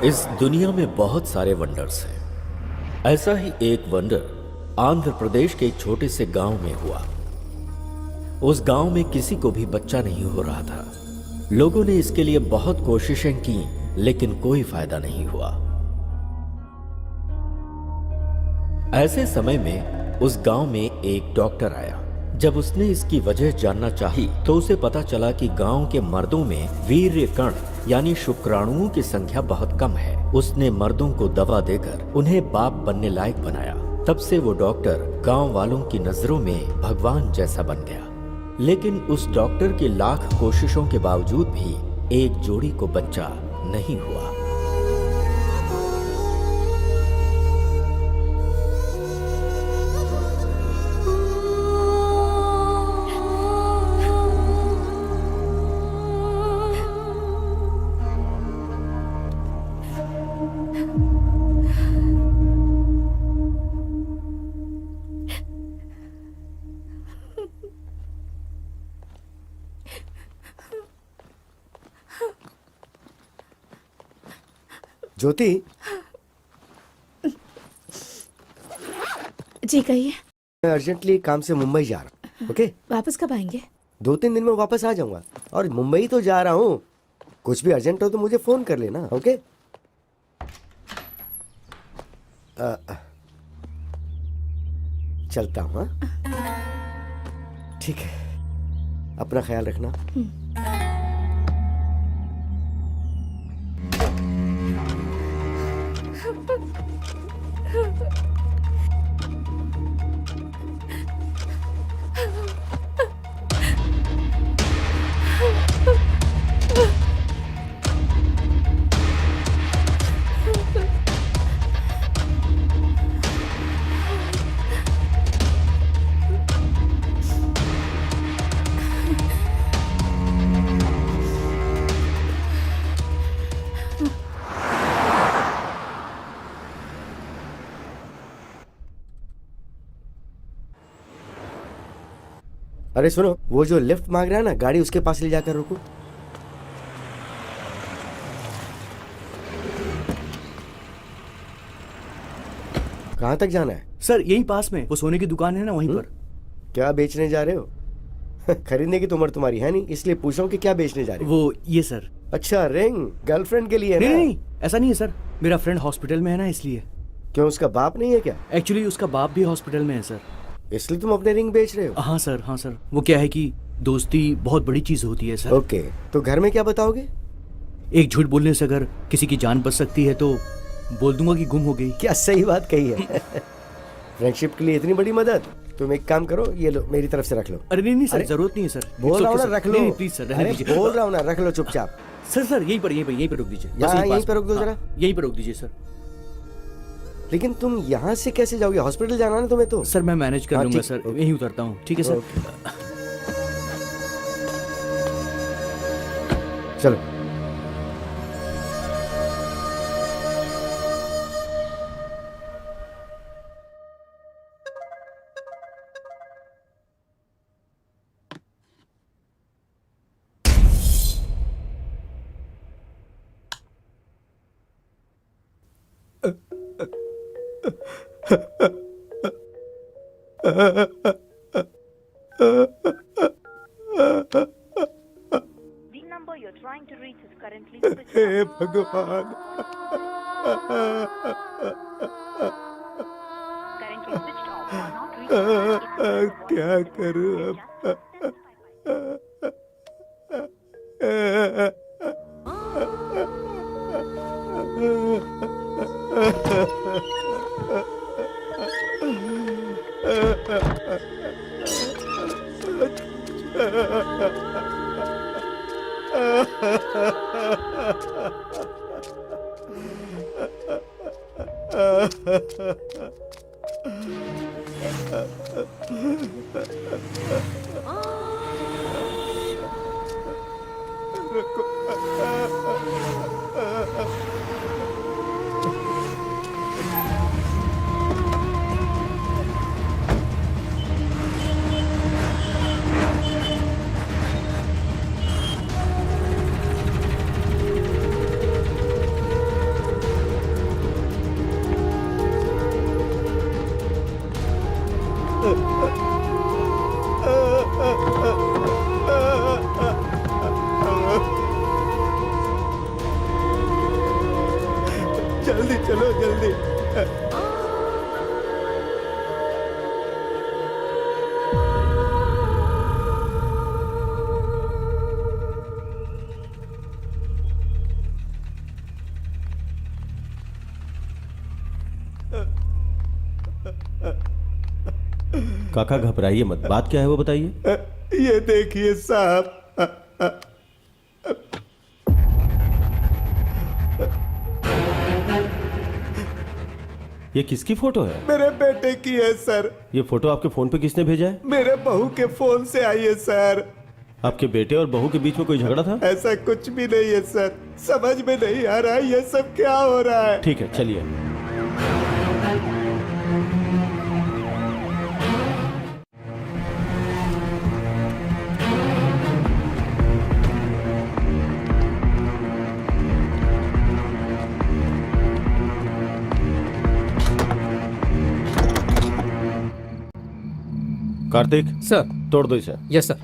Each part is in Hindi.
इस दुनिया में बहुत सारे वंडर्स हैं। ऐसा ही एक वंडर आंध्र प्रदेश के एक छोटे से गांव में हुआ। उस गांव में किसी को भी बच्चा नहीं हो रहा था। लोगों ने इसके लिए बहुत कोशिशें की, लेकिन कोई फायदा नहीं हुआ। ऐसे समय में उस गांव में एक डॉक्टर आया। जब उसने इसकी वजह जानना चाही, तो उसे पता चला कि गांव के मर्दों में वीर्य कण यानी शुक्राणुओं की संख्या बहुत कम है। उसने मर्दों को दवा देकर उन्हें बाप बनने लायक बनाया। तब से वो डॉक्टर गांव वालों की नजरों में भगवान जैसा बन गया। लेकिन उस डॉक्टर की लाख कोशिशों के बावजूद भी एक जोड़ी को बच्चा नहीं हुआ। ज्योति जी कहिए। मैं अर्जेंटली काम से मुंबई जा रहा हूँ। ओके, वापस कब आएंगे? 2-3 दिन में वापस आ जाऊंगा। और मुंबई तो जा रहा हूँ, कुछ भी अर्जेंट हो तो मुझे फोन कर लेना। ओके, चलता हूँ। ठीक है, अपना ख्याल रखना। अरे सुनो, वो जो लिफ्ट मांग रहा है ना, गाड़ी उसके पास ले जाकर रुको। कहाँ तक जाना है? सर यहीं पास में वो सोने की दुकान है ना, वहीं पर। क्या बेचने जा रहे हो? खरीदने की तो उम्र तुम्हारी है नहीं, इसलिए पूछ रहा हूँ कि क्या बेचने जा रहे हो। वो ये सर। अच्छा, रिंग गर्लफ्रेंड के लिए है नहीं ना? नहीं, ऐसा नहीं है सर, मेरा फ्रेंड हॉस्पिटल में है ना, इसलिए। क्यों, उसका बाप नहीं है क्या? एक्चुअली उसका बाप भी हॉस्पिटल में है सर। इसलिए तुम अपने रिंग बेच रहे हो? हाँ सर, हाँ सर। वो क्या है कि दोस्ती बहुत बड़ी चीज होती है सर। ओके, तो घर में क्या बताओगे? एक झूठ बोलने से अगर किसी की जान बच सकती है तो बोल दूंगा कि गुम हो गई। क्या सही बात कही है। फ्रेंडशिप के लिए इतनी बड़ी मदद। तुम एक काम करो, ये लो, मेरी तरफ से रख लो। अरे नहीं नहीं सर, अरे, जरूरत नहीं है सर। बोल रहा हूँ ना, रख लो। नहीं प्लीज सर, रहने अरे दीजिए। बोल रहा हूँ ना, रख लो चुपचाप। सर सर यहीं पर रोक दीजिए। बस यहाँ, यहीं पास पर रोक दो हाँ, जरा। यहीं पर रोक दीजिए सर। लेकिन तुम यहाँ से कैसे जाओगे? हॉस्पिटल जाना ना तुम्हें तो। सर मैं मैनेज कर हाँ, लूंगा ठीक, सर, ओके। यहीं उतरता हूँ। ठीक है सर। चलो। The number you're trying to reach is currently switched hey off. भगवान। Currently switched off or not reachable. क्या करूं अब? जल्दी चलो जल्दी। काका घबराइए मत, बात क्या है वो बताइए। ये देखिए साहब, ये किसकी फोटो है? मेरे बेटे की है सर। ये फोटो आपके फोन पे किसने भेजा है? मेरे बहू के फोन से आई है सर। आपके बेटे और बहू के बीच में कोई झगड़ा था? ऐसा कुछ भी नहीं है सर, समझ में नहीं आ रहा ये सब क्या हो रहा है। ठीक है चलिए। कार्तिक सर। तोड़ दो इसे। Yes sir.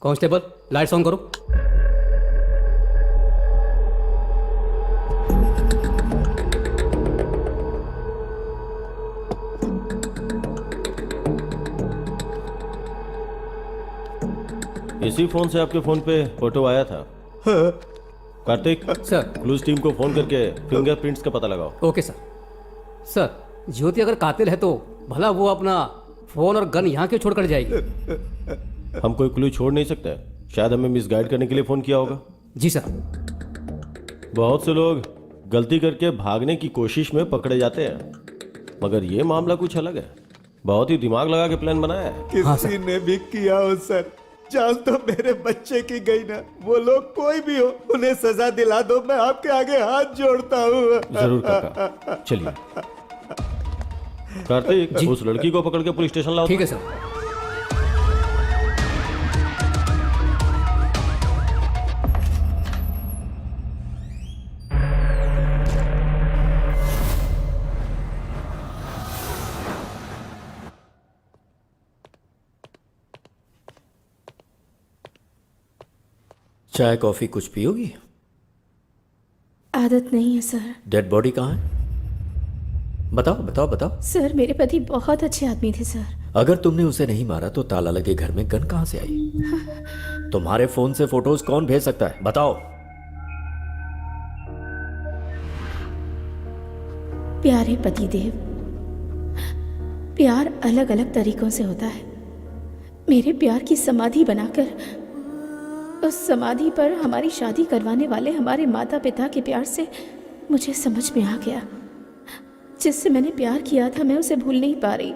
Constable lights on करो। इसी फोन से आपके फोन पे फोटो आया था। कार्तिक सर। क्लूज टीम को फोन करके फिंगरप्रिंट्स का पता लगाओ। Okay sir. सर ज्योति अगर कातिल है तो भला वो अपना फोन और गन यहाँ क्यों छोड़कर जाएगी? हम कोई क्लू छोड़ नहीं सकते, शायद हमें मिसगाइड करने के लिए फोन किया होगा। जी सर। बहुत से लोग गलती करके भागने की कोशिश में पकड़े जाते हैं, मगर ये मामला कुछ अलग है। बहुत ही दिमाग लगा के प्लान बनाया है। हाँ, किसी ने भी किया हो सर, जान तो मेरे बच्चे की गई ना। वो लोग कोई भी हो, उन्हें सजा दिला दो, मैं आपके आगे हाथ जोड़ता हूँ। जरूर काका, चलिए। कार्तिक उस लड़की को पकड़ के पुलिस स्टेशन लाओ। ठीक है सर। चाय कॉफी कुछ पियोगी? आदत नहीं है सर। डेड बॉडी कहाँ है? बताओ बताओ बताओ। सर मेरे पति बहुत अच्छे आदमी थे सर। अगर तुमने उसे नहीं मारा तो ताला लगे घर में गन कहाँ से आई? तुम्हारे फोन से फोटोज कौन भेज सकता है? बताओ। प्यारे पतिदेव, प्यार अलग अलग तरीकों से होता है। मेरे प्यार की समाधि बनाकर उस समाधि पर हमारी शादी करवाने वाले हमारे माता पिता के प्यार से मुझे समझ में आ गया, जिससे मैंने प्यार किया था मैं उसे भूल नहीं पा रही,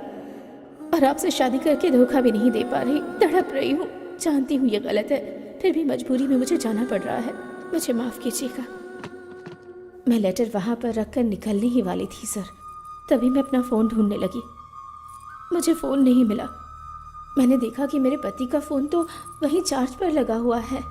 और आपसे शादी करके धोखा भी नहीं दे पा रही। तड़प रही हूँ, जानती हूँ ये गलत है, फिर भी मजबूरी में मुझे जाना पड़ रहा है। मुझे माफ़ कीजिएगा। मैं लेटर वहाँ पर रखकर निकलने ही वाली थी सर, तभी मैं अपना फ़ोन ढूंढने लगी। मुझे फ़ोन नहीं मिला। मैंने देखा कि मेरे पति का फ़ोन तो वहीं चार्ज पर लगा हुआ है।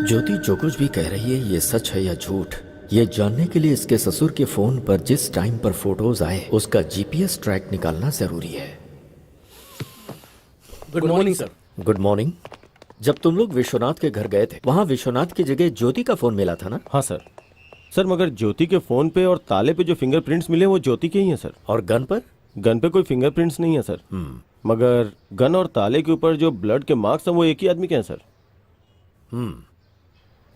ज्योति जो कुछ भी कह रही है ये सच है या झूठ, ये जानने के लिए इसके ससुर के फोन पर जिस टाइम पर फोटोज आए उसका जीपीएस ट्रैक निकालना जरूरी है। Good morning sir. Good morning. जब तुम लोग विश्वनाथ के घर गए थे, वहाँ विश्वनाथ की जगह ज्योति का फोन मिला था ना? हाँ सर। सर मगर ज्योति के फोन पे और ताले पे जो फिंगरप्रिंट्स मिले वो ज्योति के ही हैं सर। और गन पर? गन पे कोई फिंगरप्रिंट्स नहीं है सर। मगर गन और ताले के ऊपर जो ब्लड के मार्क्स हैं वो एक ही आदमी के हैं सर।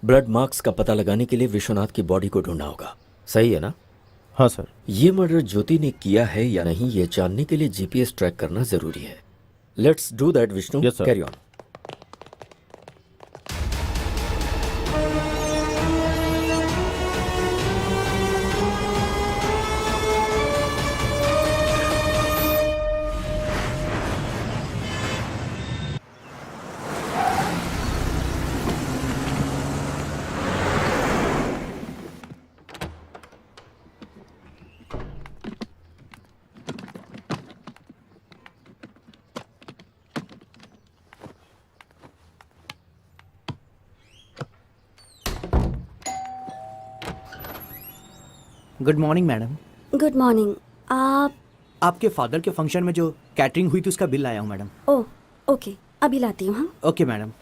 ब्लड मार्क्स का पता लगाने के लिए विश्वनाथ की बॉडी को ढूंढना होगा, सही है ना? हाँ सर। ये मर्डर ज्योति ने किया है या नहीं ये जानने के लिए जीपीएस ट्रैक करना जरूरी है। Let's do that Vishnu. Yes, sir. Carry on. Good morning madam. Good morning. आप? आपके फादर के फंक्शन में जो कैटरिंग हुई थी उसका बिल लाया हूँ मैडम। ओह ओके, अभी लाती हूँ। हाँ, okay madam.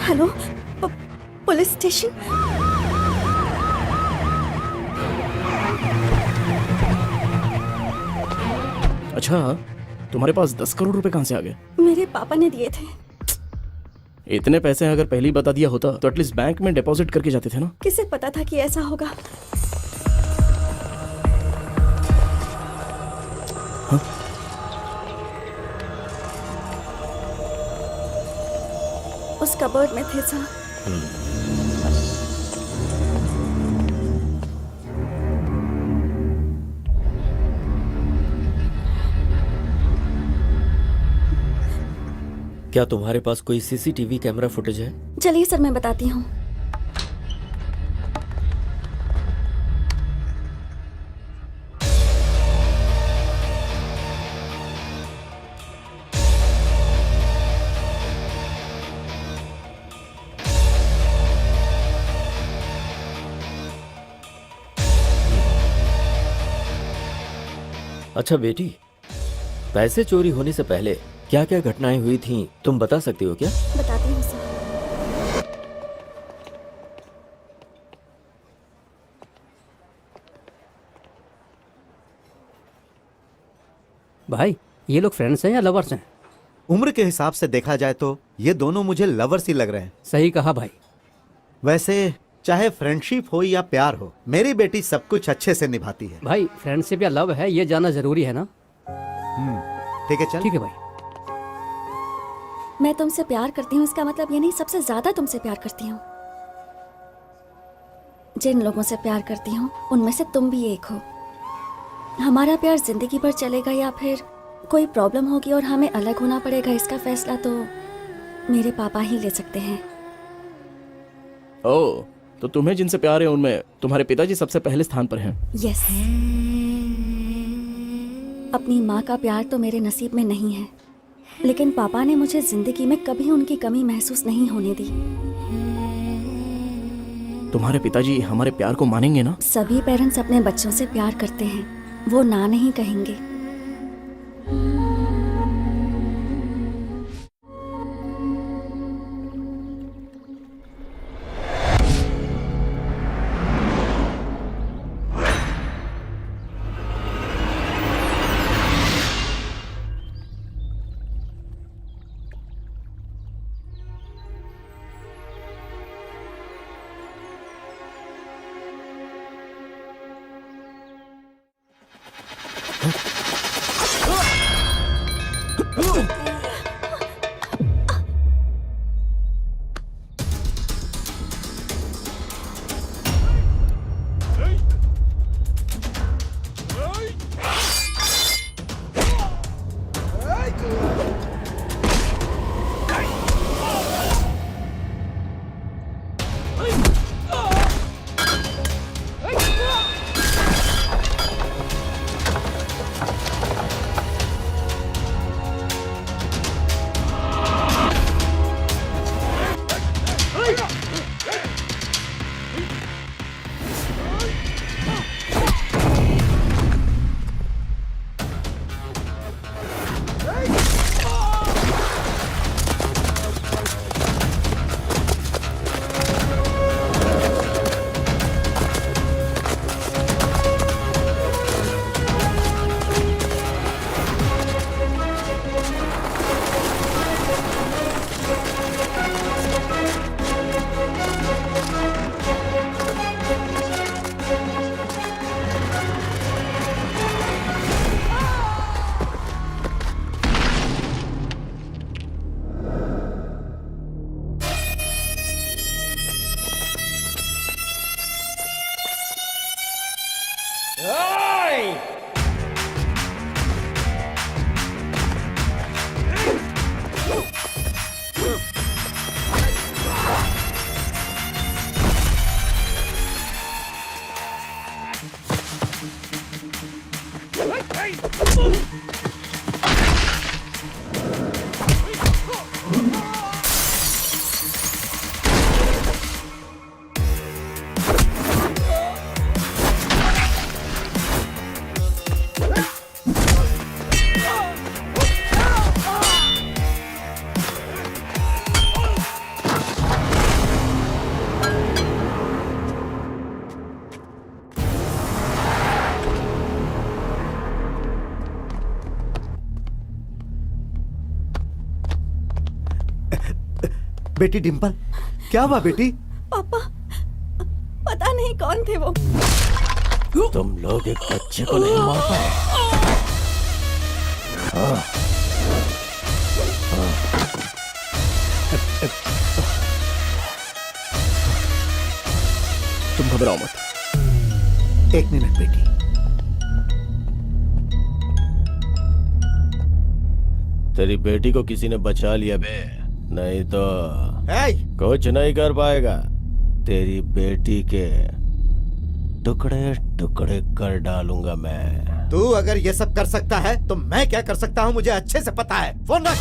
Hello, police station? अच्छा, तुम्हारे पास 10 करोड़ रुपए कहाँ से आ गए? मेरे पापा ने दिए थे। इतने पैसे अगर पहले ही बता दिया होता तो एटलीस्ट बैंक में डिपॉजिट करके जाते थे ना। किसे पता था कि ऐसा होगा? उस कबर्ड में थे सर। क्या तुम्हारे पास कोई सीसीटीवी कैमरा फुटेज है? चलिए सर, मैं बताती हूँ। अच्छा बेटी, पैसे चोरी होने से पहले क्या क्या घटनाएं हुई थीं तुम बता सकती हो क्या? बताती हूँ सर। भाई ये लोग फ्रेंड्स हैं या लवर्स हैं? उम्र के हिसाब से देखा जाए तो ये दोनों मुझे लवर्स ही लग रहे हैं। सही कहा भाई। वैसे चाहे फ्रेंडशिप हो या प्यार हो, मेरी बेटी सब कुछ अच्छे से निभाती है। भाई फ्रेंडशिप या लव है ये जानना जरूरी है ना? ठीक है, चल। ठीक है भाई। मैं तुमसे प्यार करती हूँ इसका मतलब ये नहीं सबसे ज्यादा तुमसे प्यार करती हूँ। जिन लोगों से प्यार करती हूँ उनमें से तुम भी एक हो। हमारा प्यार जिंदगी भर चलेगा या फिर कोई प्रॉब्लम होगी और हमें अलग होना पड़ेगा, इसका फैसला तो मेरे पापा ही ले सकते हैं। ओह, तो तुम्हें जिनसे प्यार है उनमें तुम्हारे पिताजी सबसे पहले स्थान पर हैं। यस। अपनी माँ का प्यार तो मेरे नसीब में नहीं है, लेकिन पापा ने मुझे जिंदगी में कभी उनकी कमी महसूस नहीं होने दी। तुम्हारे पिताजी हमारे प्यार को मानेंगे ना? सभी पेरेंट्स अपने बच्चों से प्यार करते हैं, वो ना नहीं कहेंगे। बेटी डिम्पल, क्या हुआ बेटी? पापा, पता नहीं कौन थे वो। तुम लोग एक बच्चे को नहीं मार पाए। तुम घबराओ मत। एक मिनट बेटी। तेरी बेटी को किसी ने बचा लिया बे, नहीं तो ए, कुछ नहीं कर पाएगा। तेरी बेटी के टुकड़े टुकड़े कर डालूंगा मैं। तू अगर ये सब कर सकता है तो मैं क्या कर सकता हूँ मुझे अच्छे से पता है। फोन रख।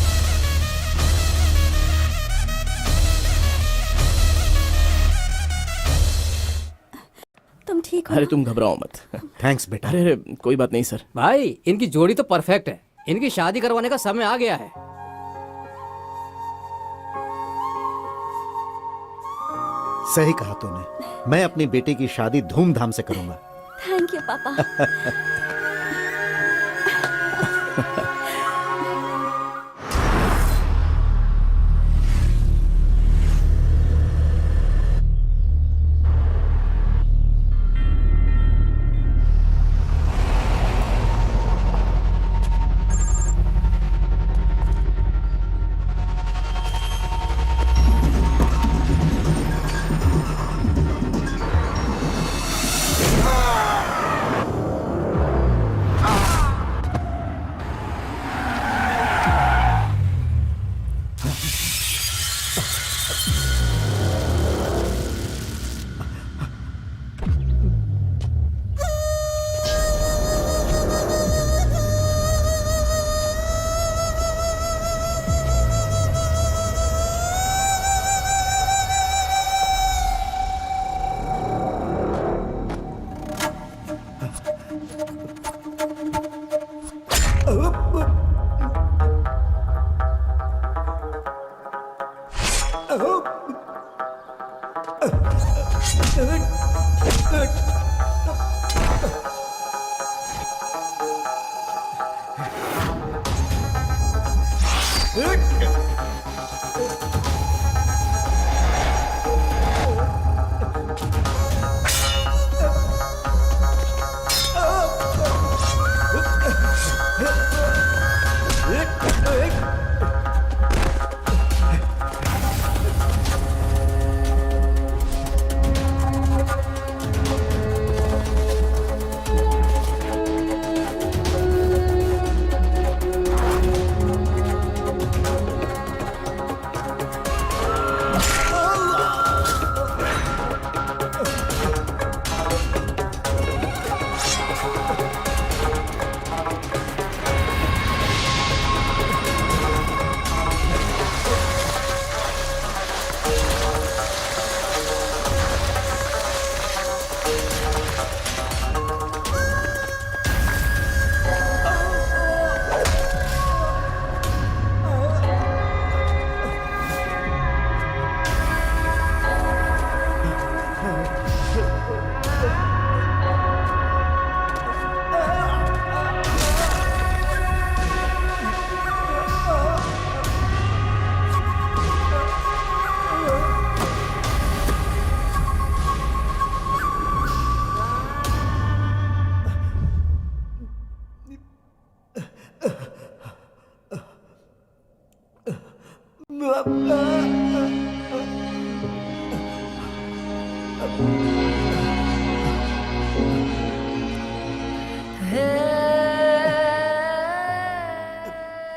तुम ठीक हो अरे ना? तुम घबराओ मत। थैंक्स बेटा। अरे अरे कोई बात नहीं सर। भाई इनकी जोड़ी तो परफेक्ट है, इनकी शादी करवाने का समय आ गया है। सही कहा तूने। मैं अपनी बेटी की शादी धूमधाम से करूंगा। थैंक यू पापा।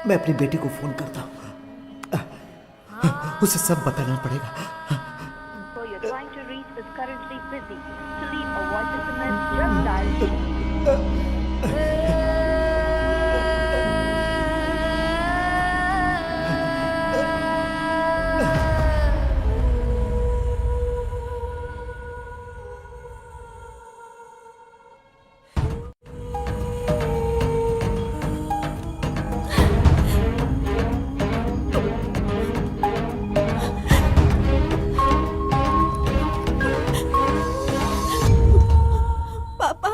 मैं अपनी बेटी को फोन करता हूँ। उसे सब बताना पड़ेगा। Who you're trying to reach is currently busy. To leave a voice SMS, just dial पापा,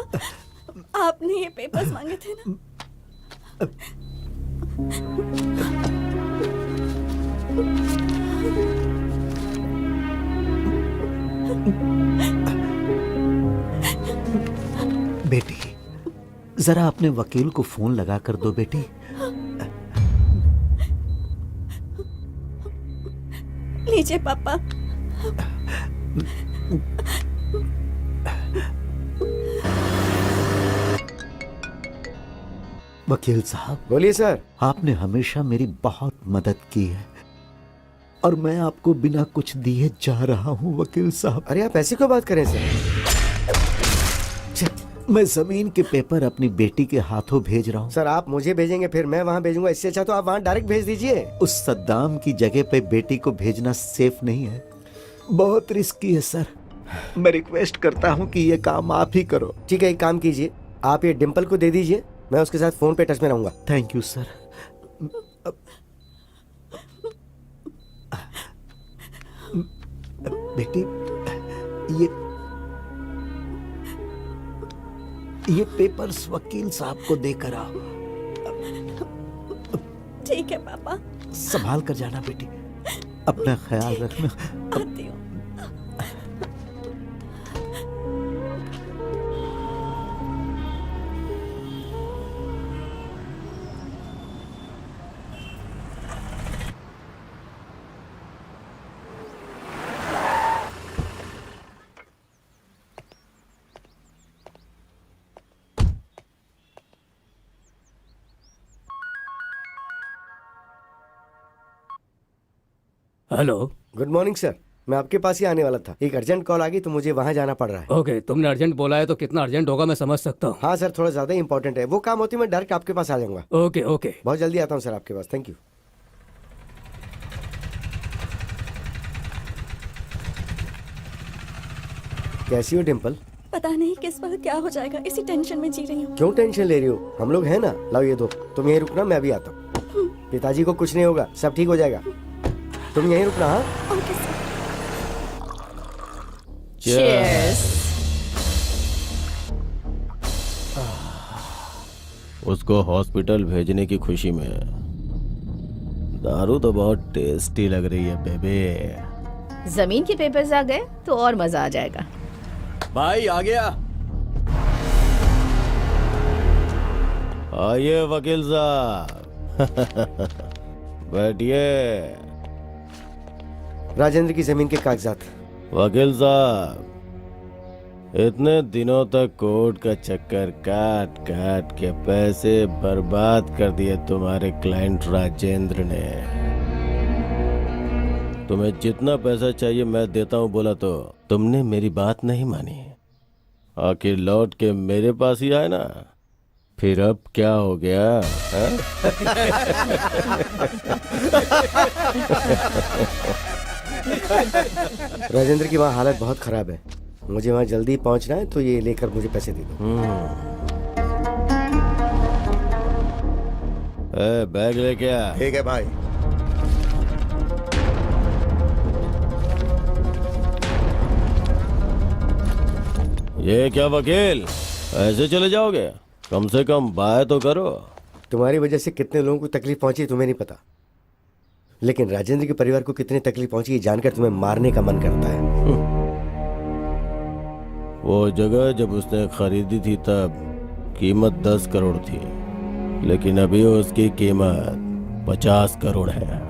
आपने ये पेपर्स मांगे थे ना? बेटी, जरा अपने वकील को फोन लगा कर दो बेटी। लीजिए पापा। वकील साहब, बोलिए सर। आपने हमेशा मेरी बहुत मदद की है और मैं आपको बिना कुछ दिए जा रहा हूं वकील साहब। अरे आप ऐसी क्यों बात करें सर? मैं जमीन के पेपर अपनी बेटी के हाथों भेज रहा हूं। सर आप मुझे भेजेंगे फिर मैं वहाँ भेजूंगा, इससे अच्छा तो आप वहाँ डायरेक्ट भेज दीजिए। उस सद्दाम की जगह पे बेटी को भेजना सेफ नहीं है, बहुत रिस्की है सर। मैं रिक्वेस्ट करता हूं कि ये काम आप ही करो। ठीक है, एक काम कीजिए, आप ये डिम्पल को दे दीजिए, मैं उसके साथ फोन पे टच में रहूंगा। Thank you sir. बेटी, ये पेपर्स वकील साहब को देकर आओ। ठीक है पापा, संभाल कर जाना बेटी, अपना ख्याल रखना। आती हूँ। हेलो। गुड मॉर्निंग सर, मैं आपके पास ही आने वाला था, एक अर्जेंट कॉल आ गई तो मुझे वहाँ जाना पड़ रहा है। ओके, तुमने अर्जेंट बोला है तो कितना अर्जेंट होगा मैं समझ सकता हूँ। हाँ सर, थोड़ा ज्यादा इंपॉर्टेंट है, वो काम होती मैं डायरेक्ट आपके पास आ जाऊंगा। Okay okay. बहुत जल्दी आता हूँ सर आपके पास। Thank you. कैसी हो डिम्पल? पता नहीं किस वक्त क्या हो जाएगा, इसी टेंशन में जी रही हूँ। क्यों टेंशन ले रही हो? हम लोग हैं ना। लाओ ये दो, तुम यहीं रुकना, मैं अभी आता हूँ। पिताजी को कुछ नहीं होगा, सब ठीक हो जाएगा, तुम यहीं रुकना। हाँ ओके सर। उसको हॉस्पिटल भेजने की खुशी में दारू तो बहुत टेस्टी लग रही है बेबे। जमीन के पेपर्स आ गए तो और मजा आ जाएगा। भाई आ गया। आइए वकील साहब बैठिए। राजेंद्र की जमीन के कागजात। वकील साहब, इतने दिनों तक कोर्ट का चक्कर काट काट के पैसे बर्बाद कर दिए तुम्हारे क्लाइंट राजेंद्र ने। तुम्हें जितना पैसा चाहिए मैं देता हूं बोला तो तुमने मेरी बात नहीं मानी, आखिर लौट के मेरे पास ही आए ना। फिर अब क्या हो गया? राजेंद्र की वहाँ हालत बहुत खराब है, मुझे वहाँ जल्दी पहुँचना है, तो ये लेकर मुझे पैसे दे दो। बैग लेके आ। ठीक है भाई। ये क्या वकील, ऐसे चले जाओगे? कम से कम बाय तो करो। तुम्हारी वजह से कितने लोगों को तकलीफ पहुंची तुम्हें नहीं पता, लेकिन राजेंद्र के परिवार को कितनी तकलीफ पहुंची ये जानकर तुम्हें मारने का मन करता है। वो जगह जब उसने खरीदी थी तब कीमत 10 करोड़ थी, लेकिन अभी उसकी कीमत 50 करोड़ है।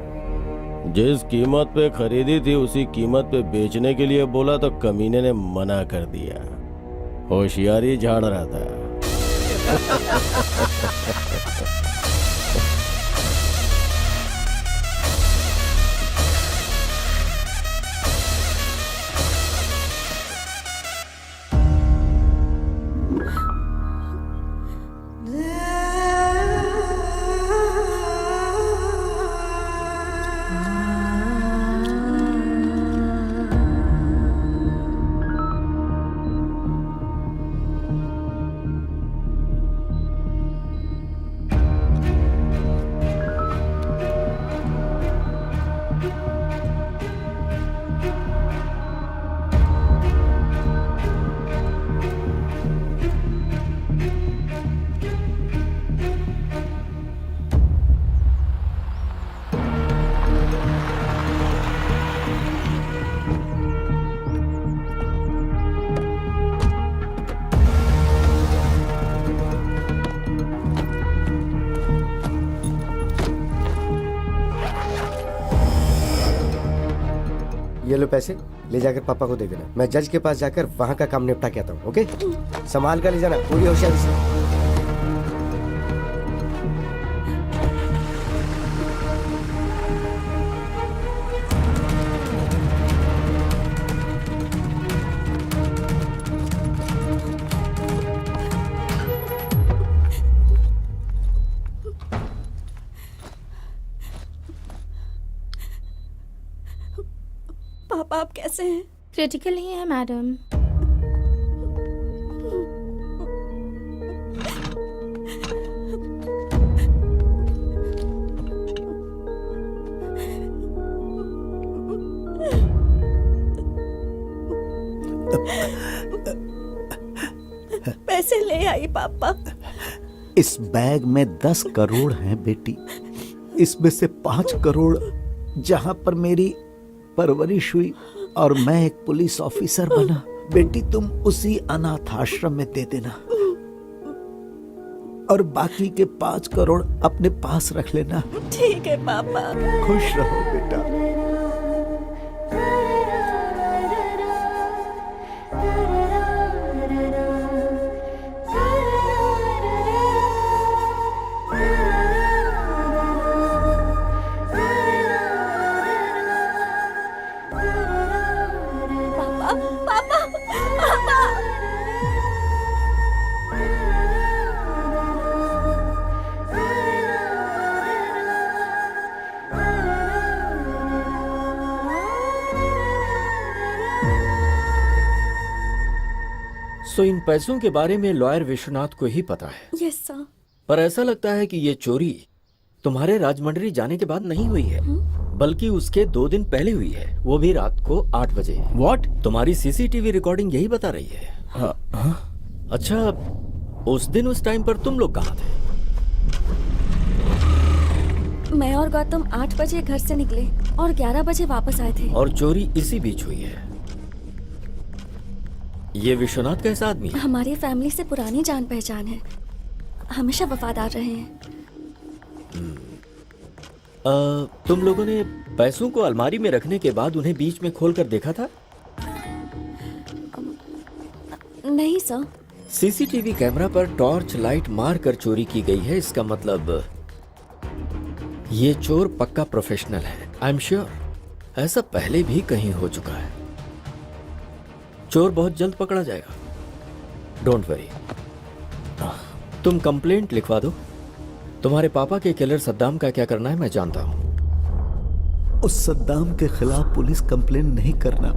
जिस कीमत पे खरीदी थी उसी कीमत पे बेचने के लिए बोला तो कमीने ने मना कर दिया। होशियारी झाड़ रहा था। ये लो पैसे, ले जाकर पापा को दे देना। मैं जज के पास जाकर वहाँ का काम निपटा के आता हूँ। ओके, संभाल कर ले जाना पूरी होशियारी से। पापा आप कैसे हैं? क्रिटिकल ही है मैडम। पैसे ले आई पापा। इस बैग में 10 करोड़ हैं बेटी। इसमें से 5 करोड़ जहां पर मेरी परवरिश हुई और मैं एक पुलिस ऑफिसर बना, बेटी तुम उसी अनाथ आश्रम में दे देना और बाकी के 5 करोड़ अपने पास रख लेना। ठीक है पापा। खुश रहो बेटा। सो इन पैसों के बारे में लॉयर विश्वनाथ को ही पता है। Yes sir. पर ऐसा लगता है कि ये चोरी तुम्हारे राजमंड्री जाने के बाद नहीं हुई है, बल्कि उसके 2 दिन पहले हुई है, वो भी रात को 8 बजे। व्हाट? तुम्हारी सीसीटीवी रिकॉर्डिंग यही बता रही है। अच्छा, उस दिन उस टाइम पर तुम लोग कहाँ थे? मैं और गौतम 8 बजे घर से निकले और 11 बजे वापस आए थे। और चोरी इसी बीच हुई है। ये विश्वनाथ कैसा आदमी है? हमारी फैमिली से पुरानी जान पहचान है, हमेशा वफादार रहे हैं। तुम लोगों ने पैसों को अलमारी में रखने के बाद उन्हें बीच में खोलकर देखा था? नहीं सर। सीसीटीवी कैमरा पर टॉर्च लाइट मार कर चोरी की गई है, इसका मतलब ये चोर पक्का प्रोफेशनल है। आई एम श्योर ऐसा पहले भी कहीं हो चुका है। चोर बहुत जल्द पकड़ा जाएगा, डोंट वरी। तुम कंप्लेंट लिखवा दो। तुम्हारे पापा के किलर सद्दाम का क्या करना है मैं जानता हूं। उस सद्दाम के खिलाफ पुलिस कंप्लेन नहीं करना,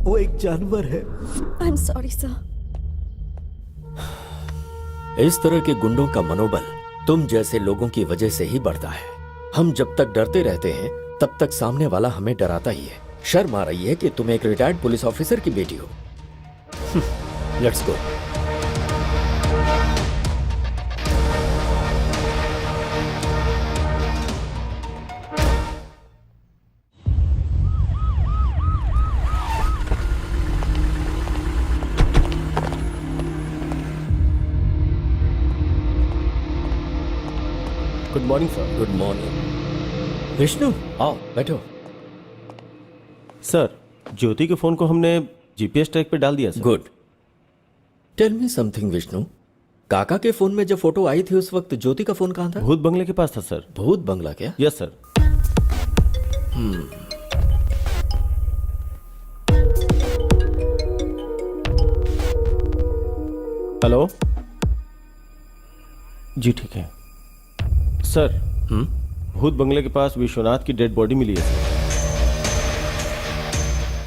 वो एक जानवर है। I am sorry sir. इस तरह के गुंडों का मनोबल तुम जैसे लोगों की वजह से ही बढ़ता है। हम जब तक डरते रहते हैं तब तक सामने वाला हमें डराता ही है। शर्म आ रही है कि तुम एक रिटायर्ड पुलिस ऑफिसर की बेटी हो। Let's go. Good morning sir. Good morning. Vishnu आओ बैठो। सर, ज्योति के फोन को हमने जीपीएस ट्रैक पे डाल दिया sir. Good. Tell me something Vishnu, काका के फोन में जब फोटो आई थी उस वक्त ज्योति का फोन कहाँ था? भूत बंगले के पास था सर। भूत बंगला क्या? Yes sir. हेलो जी, ठीक है सर। भूत बंगले के पास विश्वनाथ की डेड बॉडी मिली है सर।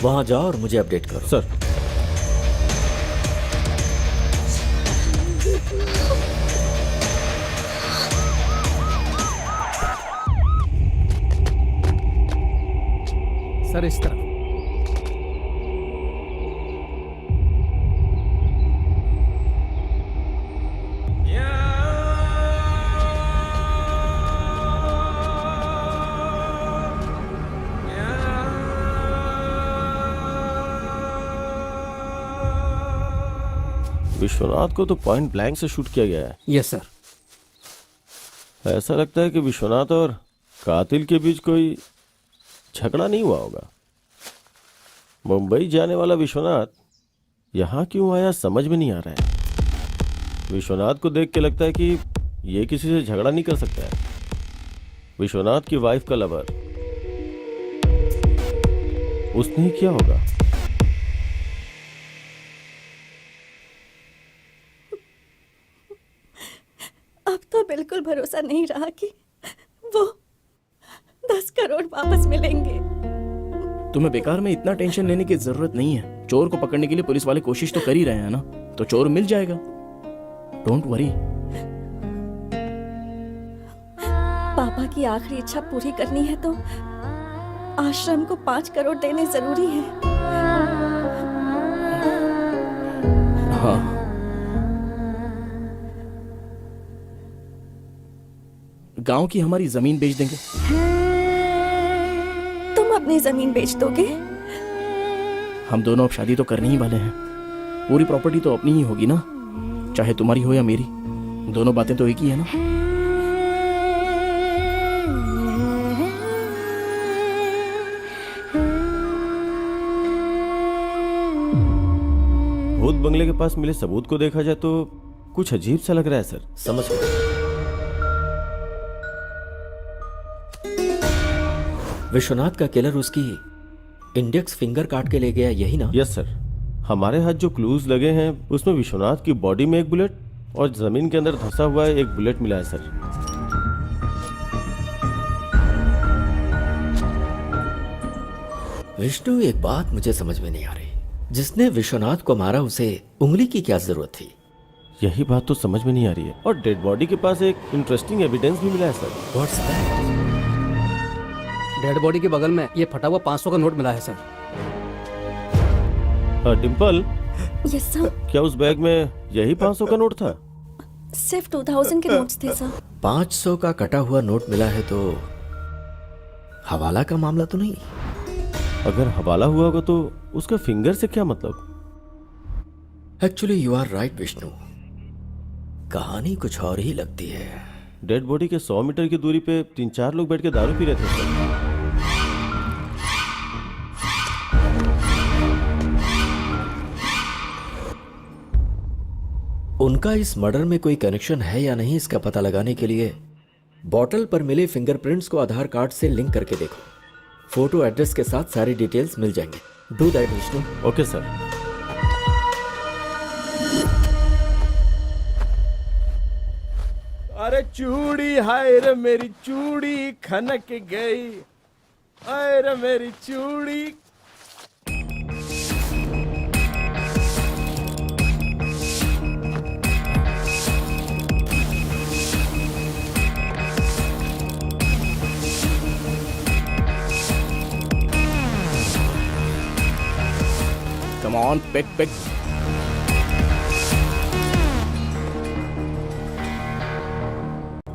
वहां जाओ और मुझे अपडेट करो। सर। सर इस तरफ। विश्वनाथ को तो पॉइंट ब्लैंक से शूट किया गया है। Yes sir. ऐसा लगता है कि विश्वनाथ और कातिल के बीच कोई झगड़ा नहीं हुआ होगा। मुंबई जाने वाला विश्वनाथ यहाँ क्यों आया समझ में नहीं आ रहा है। विश्वनाथ को देख के लगता है कि ये किसी से झगड़ा नहीं कर सकता है। विश्वनाथ की वाइफ का लवर, उसने ही किया होगा। अब तो बिल्कुल भरोसा नहीं रहा कि वो 10 करोड़ वापस मिलेंगे। तुम्हें बेकार में इतना टेंशन लेने की जरूरत नहीं है। चोर को पकड़ने के लिए पुलिस वाले कोशिश तो कर ही रहे हैं ना, तो चोर मिल जाएगा। Don't worry. पापा की आखिरी इच्छा पूरी करनी है तो आश्रम को 5 करोड़ देने जरूरी है। हाँ, गांव की हमारी जमीन बेच देंगे। तुम अपनी जमीन बेच दोगे? हम दोनों अब शादी तो करने ही वाले हैं। पूरी प्रॉपर्टी तो अपनी ही होगी ना, चाहे तुम्हारी हो या मेरी। दोनों बातें तो एक ही है ना। भूत बंगले के पास मिले सबूत को देखा जाए तो कुछ अजीब सा लग रहा है सर। समझ गए। विश्वनाथ का किलर उसकी इंडेक्स फिंगर काट के ले गया, यही ना? Yes sir. हमारे हाथ जो क्लूज लगे हैं उसमें विश्वनाथ की बॉडी में एक बुलेट और जमीन के अंदर धंसा हुआ एक बुलेट मिला है सर। विष्णु, एक बात मुझे समझ में नहीं आ रही। जिसने विश्वनाथ को मारा उसे उंगली की क्या जरूरत थी? यही बात तो समझ में नहीं आ रही है। और डेड बॉडी के पास एक इंटरेस्टिंग एविडेंस भी मिला है sir. What's that? Dead body के बगल में ये फटा हुआ 500 का नोट मिला है सर। Dimple, yes sir. क्या उस बैग में यही 500 का नोट था? सिर्फ 2000 के नोट्स थे सर। 500 का कटा हुआ नोट मिला है तो हवाला का मामला तो नहीं? अगर हवाला हुआ होगा तो उसका फिंगर से क्या मतलब? Actually you are right Vishnu, कहानी कुछ और ही लगती है। डेड बॉडी के 100 मीटर की दूरी पे 3-4 लोग बैठ के दारू पी रहे थे सर। उनका इस मर्डर में कोई कनेक्शन है या नहीं, इसका पता लगाने के लिए बॉटल पर मिले फिंगरप्रिंट्स को आधार कार्ड से लिंक करके देखो। फोटो एड्रेस के साथ सारी डिटेल्स मिल जाएंगे। Do that Vishnu. Okay sir. अरे चूड़ी, हाय रे मेरी चूड़ी खनक गई, हाय रे मेरी चूड़ी। Come on, pick, pick.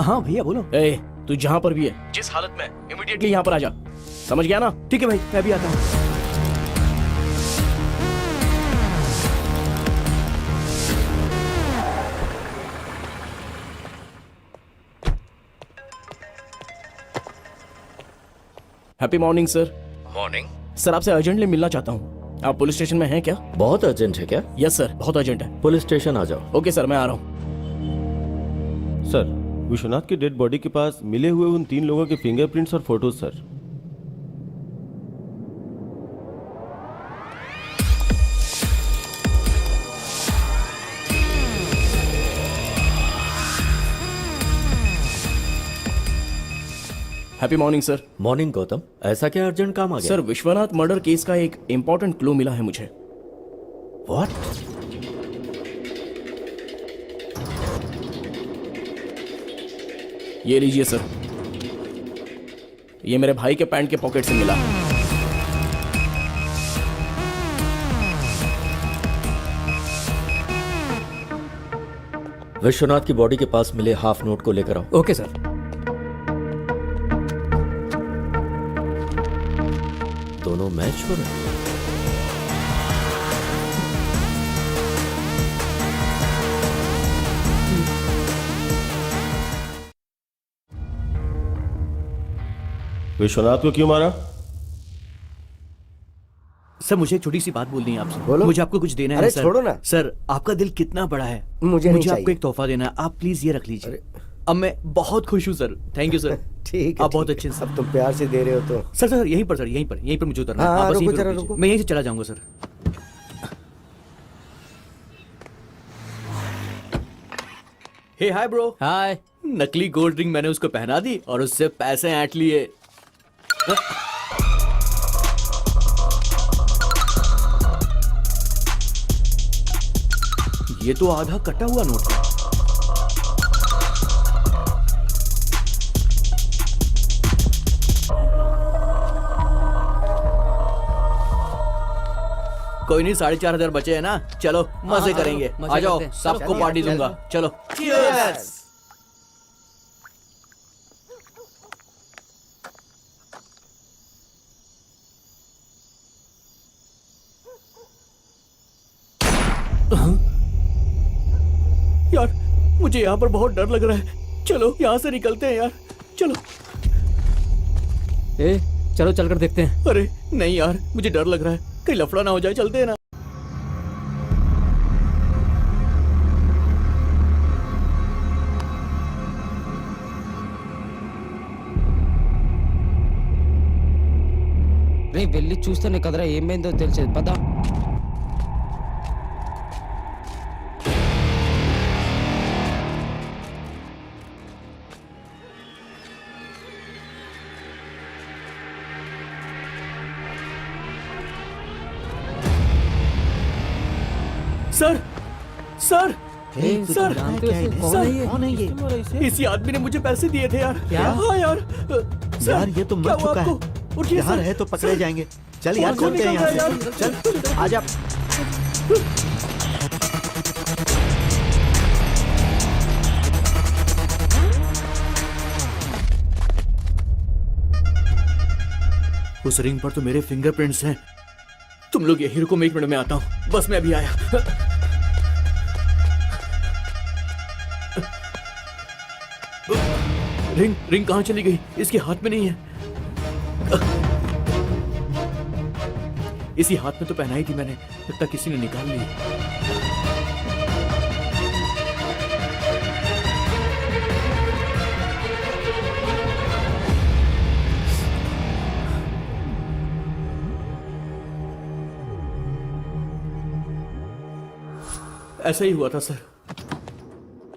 हाँ भैया बोलो। ए, तू जहां पर भी है, जिस हालत में, इमीडिएटली यहाँ पर आ जा। समझ गया ना? ठीक है भाई, मैं भी आता हूँ। Happy morning sir. Morning sir, आपसे अर्जेंटली मिलना चाहता हूँ। आप पुलिस स्टेशन में हैं क्या? बहुत अर्जेंट है क्या? यस सर, बहुत अर्जेंट है। पुलिस स्टेशन आ जाओ। ओके सर, मैं आ रहा हूँ। सर, विश्वनाथ की डेड बॉडी के पास मिले हुए उन 3 लोगों के फिंगरप्रिंट्स और photos sir. Happy morning sir. Morning Gautam, ऐसा क्या अर्जेंट काम आ गया? सर, विश्वनाथ मर्डर केस का एक इंपॉर्टेंट क्लू मिला है मुझे। व्हाट? ये लीजिए सर, ये मेरे भाई के पैंट के पॉकेट से मिला। विश्वनाथ की बॉडी के पास मिले हाफ नोट को लेकर आओ। Okay sir. दोनों मैच हो रहे हैं। विश्वनाथ को क्यों मारा? सर मुझे एक छोटी सी बात बोलनी है आपसे। बोलो। मुझे आपको कुछ देना है अरे सर। छोड़ो ना। सर आपका दिल कितना बड़ा है, मुझे नहीं आपको चाहिए। एक तोहफा देना है, आप प्लीज ये रख लीजिए। अब मैं बहुत खुश हूँ सर, थैंक यू सर। ठीक है, आप बहुत ठीक अच्छे है। हैं अब तुम प्यार से दे रहे हो तो सर। सर यहीं पर सर, यहीं पर मुझे उतरना है। हाँ, आप बस रुको यहीं पर जरा, रुक लीजिए। रुको। मैं यहीं से चला जाऊंगा सर। हे हाय ब्रो। हाय। नकली गोल्ड रिंग मैंने उसको पहना दी और उससे पैसे ऐंठ लिए। ये तो आधा कटा हुआ नोट है। कोई नहीं, 4,500 बचे हैं ना, चलो मजे करेंगे। मजे आ जाओ, करते हैं। सबको चलो, पार्टी चलो। दूंगा, चलो। यार मुझे यहाँ पर बहुत डर लग रहा है, चलो यहाँ से निकलते हैं यार, चलो। ए चलो चलकर देखते हैं। अरे नहीं यार, मुझे डर लग रहा है, कहीं लफड़ा ना हो जाए, चलते हैं ना। రే వెళ్ళి చూస్తేనే కదరా ఏమైందో తెలిసేది పదా. सर सर सर जानते हो इसे? कौन है ये? कौन है ये? इसी आदमी ने मुझे पैसे दिए थे यार। क्या? हाँ यार। सर, यार ये तो क्या मर हुआ चुका आपको? है। उठिए यहाँ सर। रहे तो पकड़े सर, जाएंगे। चल यार कौन चलते हैं निकल रहा यहाँ है से। यार? चल आजा। उस रिंग पर तो मेरे फिंगरप्रिंट्स हैं। तुम लोग यही रुको, मैं 1 मिनट में आता हूँ, बस मैं अभी आया। रिंग रिंग कहाँ चली गई? इसके हाथ में नहीं है। इसी हाथ में तो पहनाई थी मैंने, लगता किसी ने निकाल ली। ऐसा ही हुआ था सर।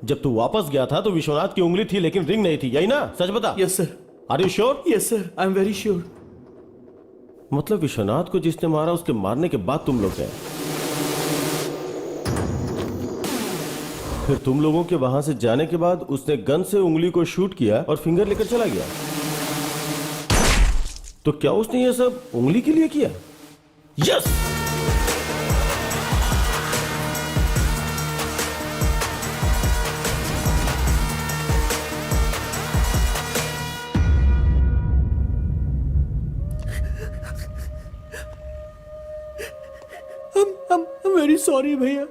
जब तू वापस गया था तो विश्वनाथ की उंगली थी लेकिन रिंग नहीं थी, यही ना? सच बता। Yes sir. Are you sure? Yes sir, I am very sure. मतलब विश्वनाथ को जिसने मारा उसके मारने के बाद तुम लोग गए, फिर तुम लोगों के वहां से जाने के बाद उसने गन से उंगली को शूट किया और फिंगर लेकर चला गया। तो क्या उसने ये सब उंगली के लिए किया? यस। I'm very sorry भैया।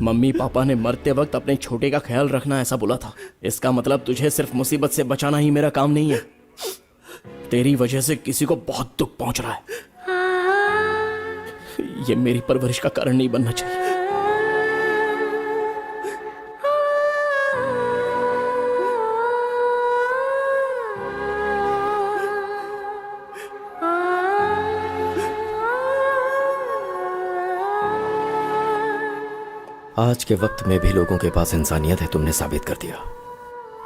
मम्मी पापा ने मरते वक्त अपने छोटे का ख्याल रखना ऐसा बोला था। इसका मतलब तुझे सिर्फ मुसीबत से बचाना ही मेरा काम नहीं है। तेरी वजह से किसी को बहुत दुख पहुंच रहा है। ये मेरी परवरिश का कारण नहीं बनना चाहिए। आज के वक्त में भी लोगों के पास इंसानियत है, तुमने साबित कर दिया।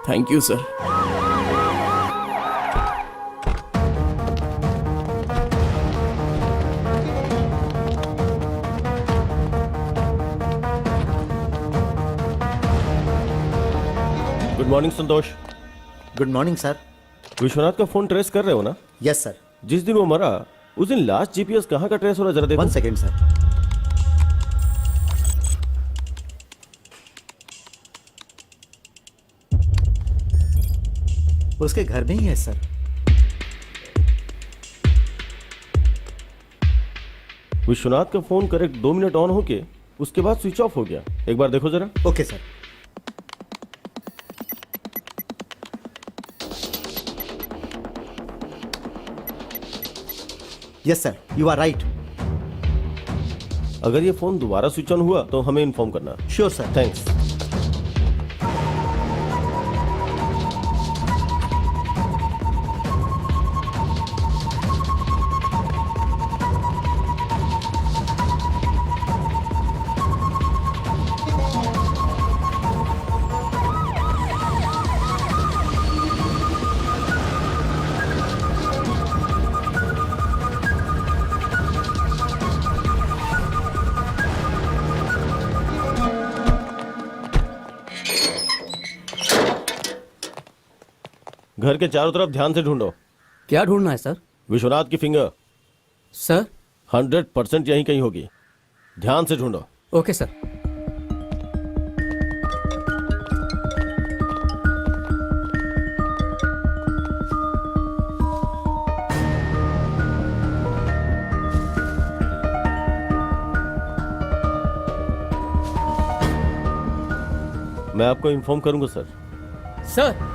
Thank you sir. Good morning Santosh. Good morning sir. Vishwanath का फोन ट्रेस कर रहे हो ना? Yes sir. जिस दिन वो मरा उस दिन लास्ट जीपीएस कहाँ का ट्रेस हो रहा, जरा देखो। 1 सेकेंड सर। उसके घर में ही है सर। विश्वनाथ का फोन करेक्ट 2 मिनट ऑन होके उसके बाद स्विच ऑफ हो गया। एक बार देखो जरा। Okay sir. Yes sir, you are right. अगर ये फोन दोबारा स्विच ऑन हुआ तो हमें इन्फॉर्म करना। Sure sir. थैंक्स। घर के चारों तरफ ध्यान से ढूंढो। क्या ढूंढना है सर? विश्वनाथ की फिंगर सर 100% यहीं कहीं होगी। ध्यान से ढूंढो। Okay sir. मैं आपको इन्फॉर्म करूंगा सर। सर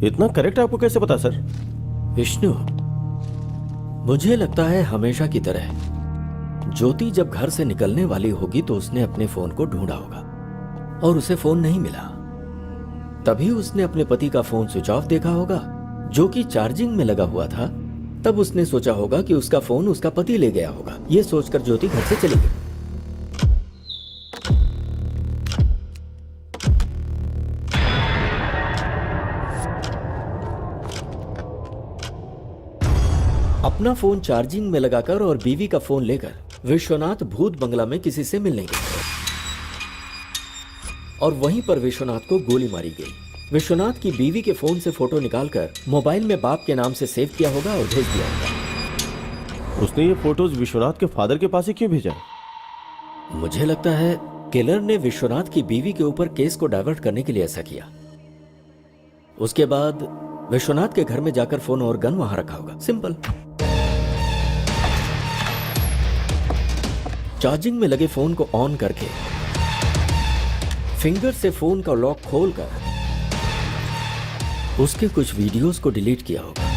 इतना करेक्ट आपको कैसे पता सर? विष्णु, मुझे लगता है हमेशा की तरह ज्योति जब घर से निकलने वाली होगी तो उसने अपने फोन को ढूंढा होगा और उसे फोन नहीं मिला। तभी उसने अपने पति का फोन स्विच ऑफ देखा होगा जो कि चार्जिंग में लगा हुआ था। तब उसने सोचा होगा कि उसका फोन उसका पति ले गया होगा। यह सोचकर ज्योति घर से चली गई। अपना फोन चार्जिंग में लगाकर और बीवी का फोन लेकर विश्वनाथ भूत बंगला में किसी से मिलने गए और वहीं पर विश्वनाथ को गोली मारी गई। विश्वनाथ की बीवी के फोन से फोटो निकालकर मोबाइल में बाप के नाम से सेव किया होगा और भेज दिया होगा। उसने ये फोटोज विश्वनाथ के फादर के पास ही क्यों भेजा? मुझे लगता है किलर ने विश्वनाथ की बीवी के ऊपर केस को डाइवर्ट करने के लिए ऐसा किया। उसके बाद विश्वनाथ के घर में जाकर फोन और गन वहां रखा होगा। सिंपल। चार्जिंग में लगे फोन को ऑन करके फिंगर से फोन का लॉक खोलकर उसके कुछ वीडियोस को डिलीट किया होगा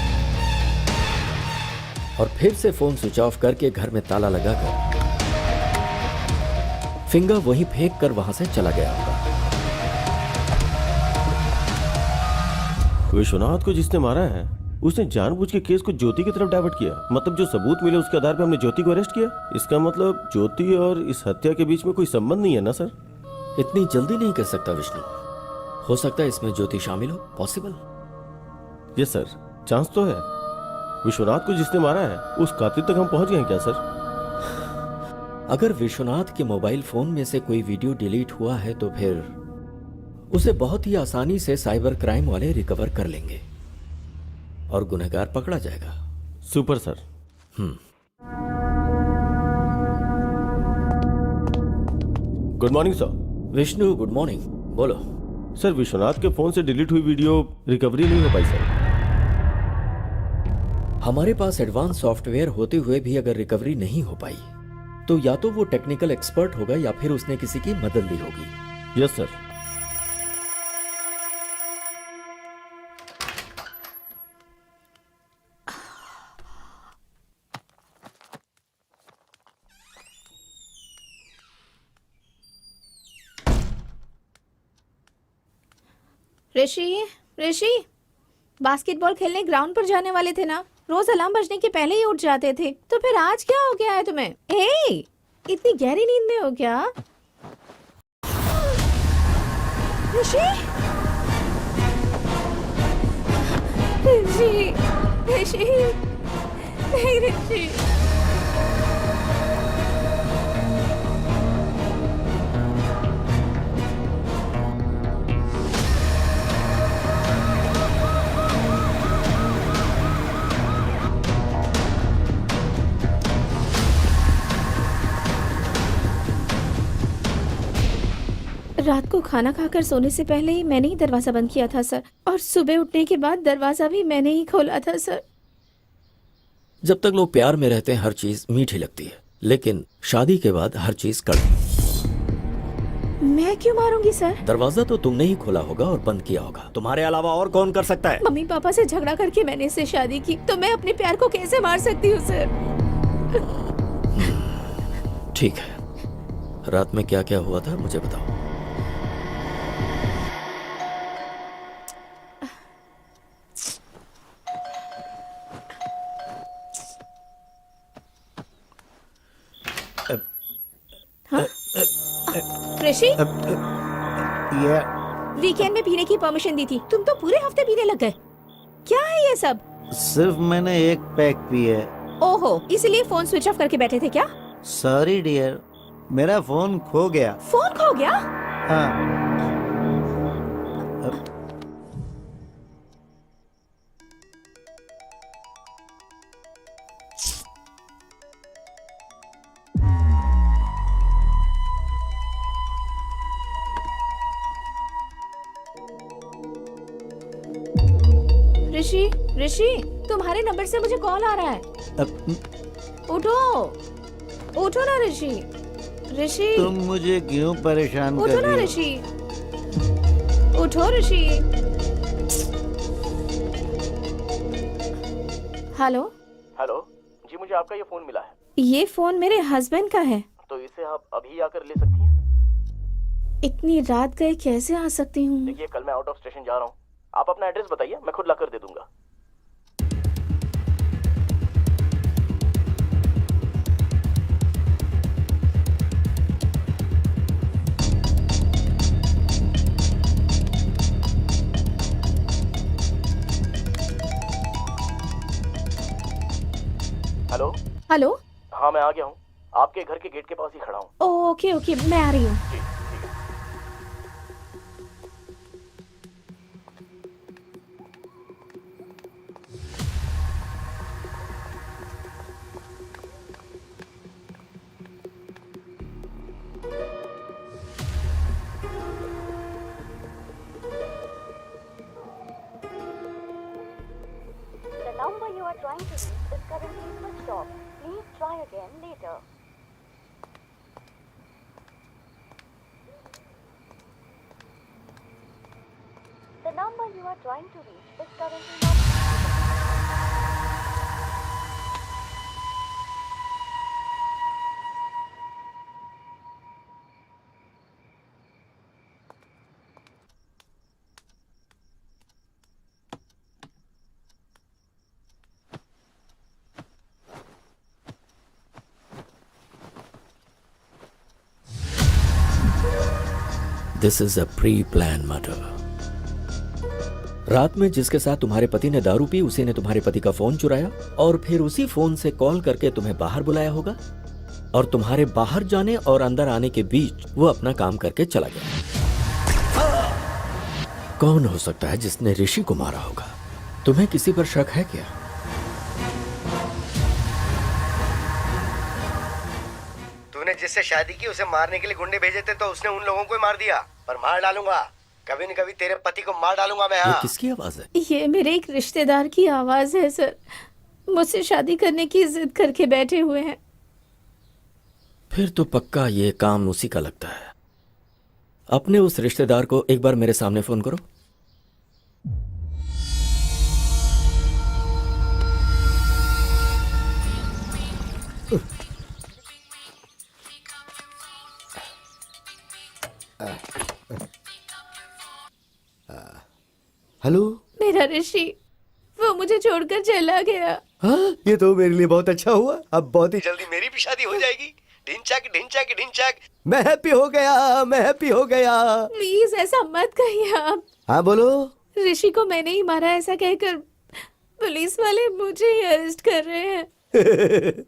और फिर से फोन स्विच ऑफ करके घर में ताला लगाकर फिंगर वहीं फेंक कर वहां से चला गया होगा। विश्वनाथ को जिसने मारा है उसने जानबूझ के केस को ज्योति की तरफ डाइवर्ट किया। मतलब जो सबूत मिले उसके आधार पर हमने ज्योति को अरेस्ट किया। इसका मतलब ज्योति और इस हत्या के बीच में कोई संबंध नहीं है ना सर? इतनी जल्दी नहीं कर सकता विष्णु। हो सकता है इसमें ज्योति शामिल हो। पॉसिबल। यस सर, चांस तो है। विश्वनाथ को जिसने मारा है उस कातिल तक हम पहुंच गए क्या सर? अगर विश्वनाथ के मोबाइल फोन में से कोई वीडियो डिलीट हुआ है तो फिर उसे बहुत ही आसानी से साइबर क्राइम वाले रिकवर कर लेंगे और गुनहगार पकड़ा जाएगा। Super sir. Good morning sir. Vishnu good morning. बोलो सर। विश्वनाथ के फोन से डिलीट हुई वीडियो रिकवरी नहीं हो पाई सर। हमारे पास एडवांस सॉफ्टवेयर होते हुए भी अगर रिकवरी नहीं हो पाई तो या तो वो टेक्निकल एक्सपर्ट होगा या फिर उसने किसी की मदद ली होगी। Yes sir. Rishi, Rishi, basketball खेलने ग्राउंड पर जाने वाले थे ना? रोज अलार्म बजने के पहले ही उठ जाते थे। तो फिर आज क्या हो गया है तुम्हें? ए, इतनी गहरी नींद में हो क्या? ऋषि, ऋषि, ऋषि, नहीं ऋषि। रात को खाना खाकर सोने से पहले ही मैंने ही दरवाजा बंद किया था सर, और सुबह उठने के बाद दरवाजा भी मैंने ही खोला था सर। जब तक लोग प्यार में रहते हैं हर चीज मीठी लगती है, लेकिन शादी के बाद हर चीज कड़वी। मैं क्यों मारूंगी सर? दरवाजा तो तुमने ही खोला होगा और बंद किया होगा, तुम्हारे अलावा और कौन कर सकता है? मम्मी पापा से झगड़ा करके मैंने इससे शादी की, तो मैं अपने प्यार को कैसे मार सकती हूँ सर? ठीक है, रात में क्या क्या हुआ था मुझे बताओ। ऋषि, ये वीकेंड में पीने की परमिशन दी थी, तुम तो पूरे हफ्ते पीने लग गए। क्या है ये सब? सिर्फ मैंने एक पैक पी है। ओहो, इसलिए फोन स्विच ऑफ करके बैठे थे क्या? सॉरी डियर, मेरा फोन खो गया। फोन खो गया? हाँ। ऋषि, ऋषि, तुम्हारे नंबर से मुझे कॉल आ रहा है। उठो, उठो ना ऋषि। ऋषि, तुम मुझे क्यों परेशान कर उठो ना रही हो? ऋषि, उठो ऋषि। हेलो। हेलो जी, मुझे आपका ये फोन मिला है। ये फोन मेरे हस्बैंड का है। तो इसे आप अभी आकर ले सकती हैं? इतनी रात गए कैसे आ सकती हूँ? देखिए, कल मैं आउट ऑफ स्टेशन जा रहा हूँ, आप अपना एड्रेस बताइए, मैं खुद ला कर दे दूंगा। हेलो। हेलो। हाँ, मैं आ गया हूँ, आपके घर के गेट के पास ही खड़ा हूँ। ओके ओके, मैं आ रही हूँ। ठीक है। The number you are trying to reach is currently switched off. Please try again later. The number you are trying to reach is currently not. This is a pre plan murder. रात में जिसके साथ तुम्हारे पति ने दारू पी, उसी ने तुम्हारे पति का फोन चुराया और फिर उसी फोन से कॉल करके तुम्हें बाहर बुलाया होगा, और तुम्हारे बाहर जाने और अंदर आने के बीच वो अपना काम करके चला गया। कौन हो सकता है जिसने ऋषि को मारा होगा? तुम्हें किसी पर शक है क्या? तूने जिससे शादी की उसे मारने के लिए गुंडे भेजे थे, तो उसने उन लोगों को ही मार दिया। पर मार डालूंगा, कभी न कभी तेरे पति को मार डालूंगा मैं। ये हाँ। किसकी आवाज है? ये मेरे एक रिश्तेदार की आवाज है सर। मुझसे शादी करने की जिद करके बैठे हुए हैं। फिर तो पक्का ये काम उसी का लगता है। अपने उस रिश्तेदार को एक बार मेरे सामने फोन करो। हेलो। मेरा ऋषि, वो मुझे छोड़कर चला गया। हाँ, ये तो मेरे लिए बहुत अच्छा हुआ। अब बहुत ही जल्दी मेरी भी शादी हो जाएगी। ढिंचक ढिंचक ढिंचक। मैं हैप्पी हो गया, मैं हैप्पी हो गया। प्लीज ऐसा मत कहिए आप। हाँ बोलो। ऋषि को मैंने ही मारा ऐसा कहकर पुलिस वाले मुझे ही अरेस्ट कर रहे हैं।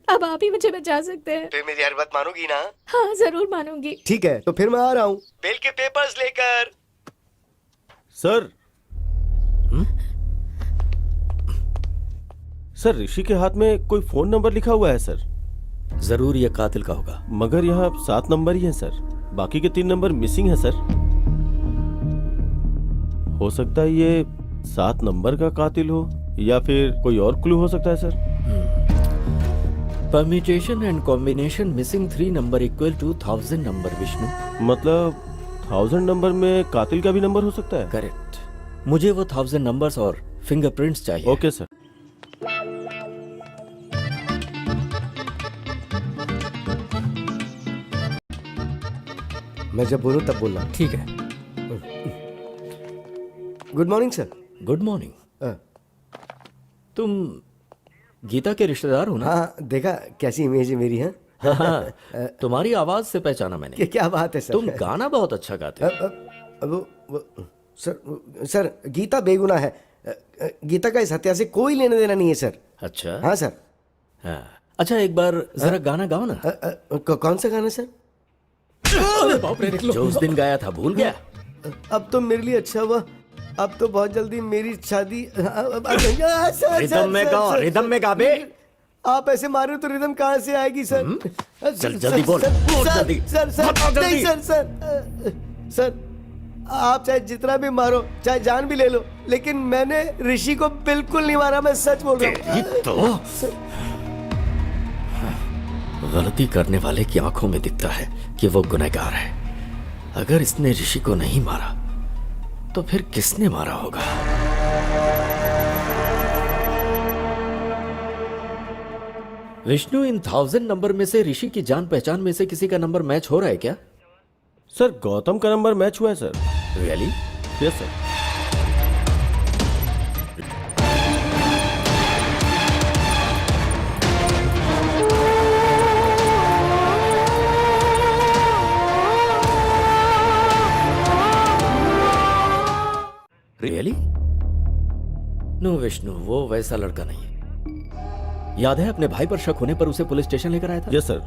अब आप ही मुझे बचा सकते हैं। फिर मेरी हर बात मानोगी ना? हाँ जरूर मानूंगी। ठीक है, तो फिर मैं आ रहा हूँ बेल के पेपर्स लेकर। सर। सर, ऋषि के हाथ में कोई फोन नंबर लिखा हुआ है सर। जरूर ये कातिल का होगा। मगर यहाँ 7 नंबर ही है सर, बाकी के 3 नंबर मिसिंग है सर। हो सकता है ये 7 नंबर का कातिल हो या फिर कोई और क्लू हो सकता है sir. Permutation and combination missing 3 number equal to 1000 number Vishnu. मतलब 1000 नंबर में कातिल का भी नंबर हो सकता है। करेक्ट। मुझे वो 1000 नंबर्स और फिंगरप्रिंट्स चाहिए। Okay sir. मैं जब बोलूं तब बोलना। ठीक है। Good morning sir. Good morning. हाँ। तुम गीता के रिश्तेदार हो ना? हाँ, देखा कैसी इमेज है मेरी है। हाँ, तुम्हारी आवाज से पहचाना मैंने। क्या बात है सर। तुम गाना बहुत अच्छा गाते हो। सर गीता बेगुनाह है। गीता का इस हत्या से कोई लेने देना नहीं है सर। अच्छा। हाँ सर। हाँ। अच्छा एक बार जरा गाना गाओ ना। कौन सा गाना सर? जो उस दिन गाया था भूल गया? अब तो मेरे लिए अच्छा हुआ, अब तो बहुत जल्दी मेरी शादी। रिदम में गाओ, रिदम में गा बे। आप ऐसे मारे तो रिदम कहाँ से आएगी सर? चल जल्दी बोल, बोल जल्दी। सर नहीं सर, आप चाहे जितना भी मारो, चाहे जान भी ले लो, लेकिन मैंने ऋषि को बिल्कुल नहीं मारा। मैं सच बोल रहा हूँ। तो गलती करने वाले की आंखों में दिखता है कि वो गुनहगार है। अगर इसने ऋषि को नहीं मारा तो फिर किसने मारा होगा? विष्णु, इन 1000 नंबर में से ऋषि की जान पहचान में से किसी का नंबर मैच हो रहा है क्या? सर गौतम का नंबर मैच हुआ है sir. Really? Yes sir. Really? No Vishnu, वो वैसा लड़का नहीं है। याद है अपने भाई पर शक होने पर उसे पुलिस स्टेशन लेकर आया था? Yes sir.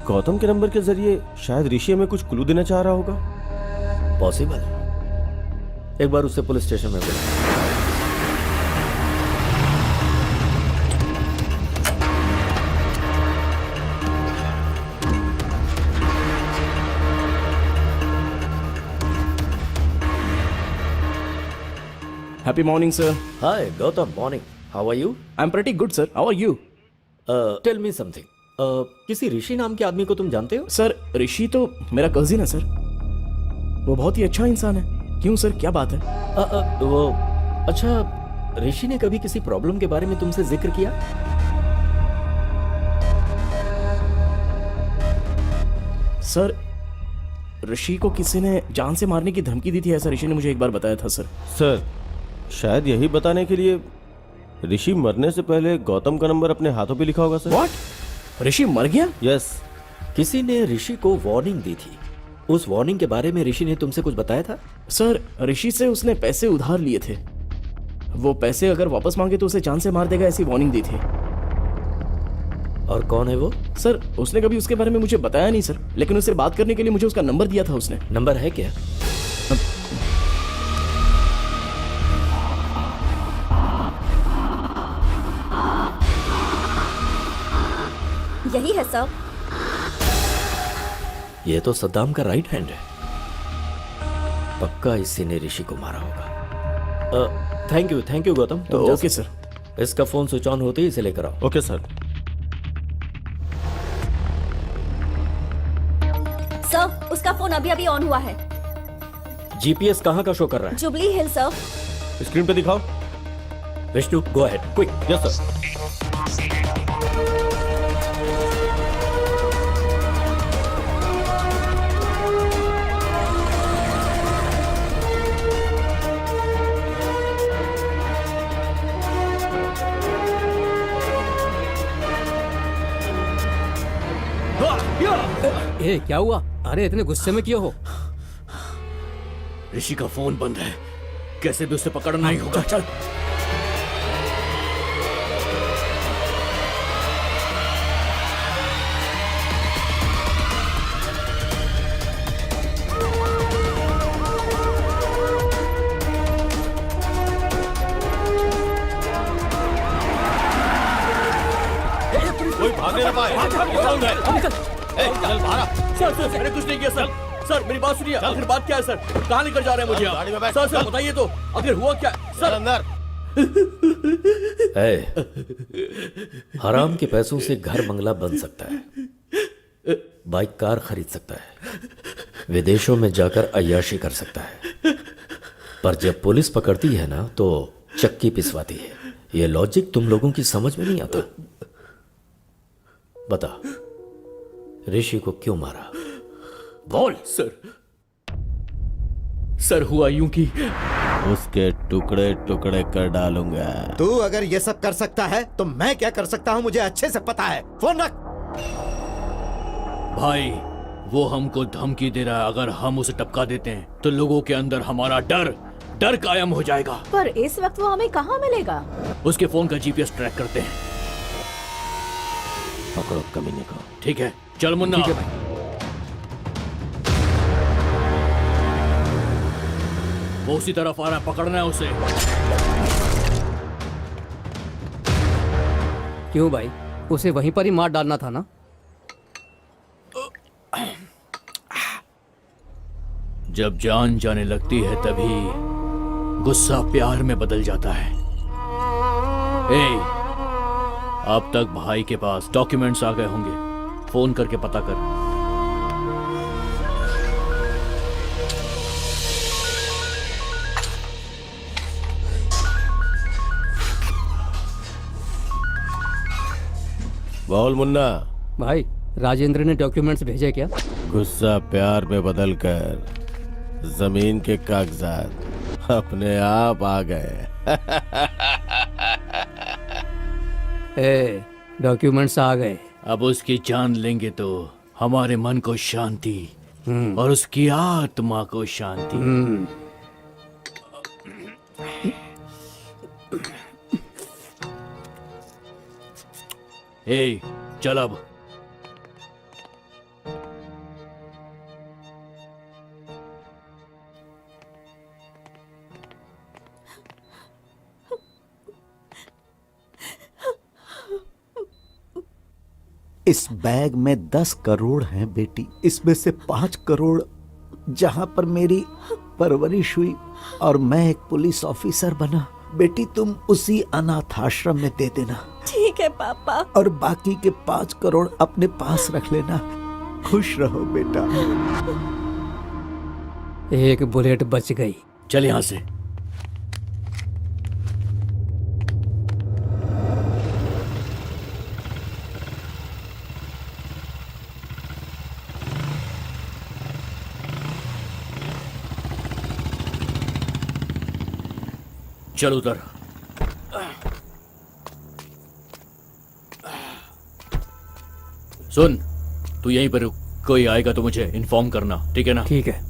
गौतम के नंबर के जरिए शायद ऋषि हमें कुछ क्लू देना चाह रहा होगा। पॉसिबल। एक बार उससे पुलिस स्टेशन में बुलाओ। Happy morning, sir. Hi, Gautam. Morning. How are you? I'm pretty good, sir. How are you? Tell me something. किसी ऋषि नाम के आदमी को तुम जानते हो? सर ऋषि तो मेरा कजिन है सर। वो बहुत ही अच्छा इंसान है। क्यों सर, क्या बात है? वो अच्छा, ऋषि ने कभी किसी प्रॉब्लम के बारे में तुमसे जिक्र किया? सर ऋषि को किसी ने जान से मारने की धमकी दी थी, ऐसा ऋषि ने मुझे एक बार बताया था सर। सर शायद यही बताने के लिए ऋषि मरने से पहले गौतम का नंबर अपने हाथों पे लिखा होगा सर। व्हाट? ऋषि मर गया? यस। किसी ने ऋषि को वार्निंग दी थी। उस वार्निंग के बारे में ऋषि ने तुमसे कुछ बताया था? सर ऋषि से उसने पैसे उधार लिए थे। वो पैसे अगर वापस मांगे तो उसे जान से मार देगा, ऐसी वार्निंग दी थी। और कौन है वो? सर उसने कभी उसके बारे में मुझे बताया नहीं सर, लेकिन उससे बात करने के लिए मुझे उसका नंबर दिया था उसने। नंबर है क्या? यही है सर। ये तो सद्दाम का राइट हैंड है। पक्का इसी ने ऋषि को मारा होगा। Thank you Gautam. तो ओके सर। इसका फोन स्विच ऑन होते ही इसे लेकर आओ। Okay sir. सर उसका फोन अभी अभी ऑन हुआ है। जीपीएस कहाँ का शो कर रहा है? जुबली हिल सर। स्क्रीन पे दिखाओ। Vishnu go ahead quick. Yes sir. ए क्या हुआ? अरे इतने गुस्से में क्यों हो? ऋषि का फोन बंद है, कैसे भी उसे पकड़ना ही होगा। चल कोई भागने ना पाए। निकल। चल बाहर। सर मैंने कुछ नहीं किया सर। सर मेरी बात सुनिए, आखिर बात क्या है सर? कहाँ लेकर जा रहे हैं मुझे आप? गाड़ी में बैठ, सर चल। बताइए तो, आखिर हुआ क्या सर? अंदर हराम के पैसों से घर बंगला बन सकता है, बाइक कार खरीद सकता है, विदेशों में जाकर अय्याशी कर सकता है, पर जब पुलिस पकड़ती है ना तो चक्की पिसवाती है। ये लॉजिक तुम लोगों की समझ में नहीं आता। बता, ऋषि को क्यों मारा? बोल सर हुआ यूं कि उसके टुकड़े टुकड़े कर डालूंगा। तू अगर ये सब कर सकता है तो मैं क्या कर सकता हूँ मुझे अच्छे से पता है। फोन रख। भाई वो हमको धमकी दे रहा है, अगर हम उसे टपका देते हैं तो लोगों के अंदर हमारा डर कायम हो जाएगा। पर इस वक्त वो हमें कहाँ मिलेगा? उसके फोन का जीपीएस ट्रैक करते हैं। पकड़ो कमीने को। ठीक है, चल मुन्ना। ठीक है भाई। वो उसी तरफ आ रहा है, पकड़ना है उसे। क्यों भाई, उसे वहीं पर ही मार डालना था ना? जब जान जाने लगती है तभी गुस्सा प्यार में बदल जाता है। अब तक भाई के पास डॉक्यूमेंट्स आ गए होंगे, फोन करके पता कर। बोल मुन्ना। भाई राजेंद्र ने डॉक्यूमेंट्स भेजे क्या? गुस्सा प्यार में बदलकर जमीन के कागजात अपने आप आ गए। डॉक्यूमेंट्स आ गए। अब उसकी जान लेंगे तो हमारे मन को शांति और उसकी आत्मा को शांति। चल अब। इस बैग में 10 करोड़ हैं बेटी। इसमें से 5 करोड़ जहां पर मेरी परवरिश हुई और मैं एक पुलिस ऑफिसर बना, बेटी तुम उसी अनाथ आश्रम में दे देना। ठीक है पापा। और बाकी के 5 करोड़ अपने पास रख लेना। खुश रहो बेटा। एक बुलेट बच गई। चल यहां से। चल उतर। सुन, तू यहीं पर रुक, कोई आएगा तो मुझे इन्फॉर्म करना, ठीक है ना? ठीक है।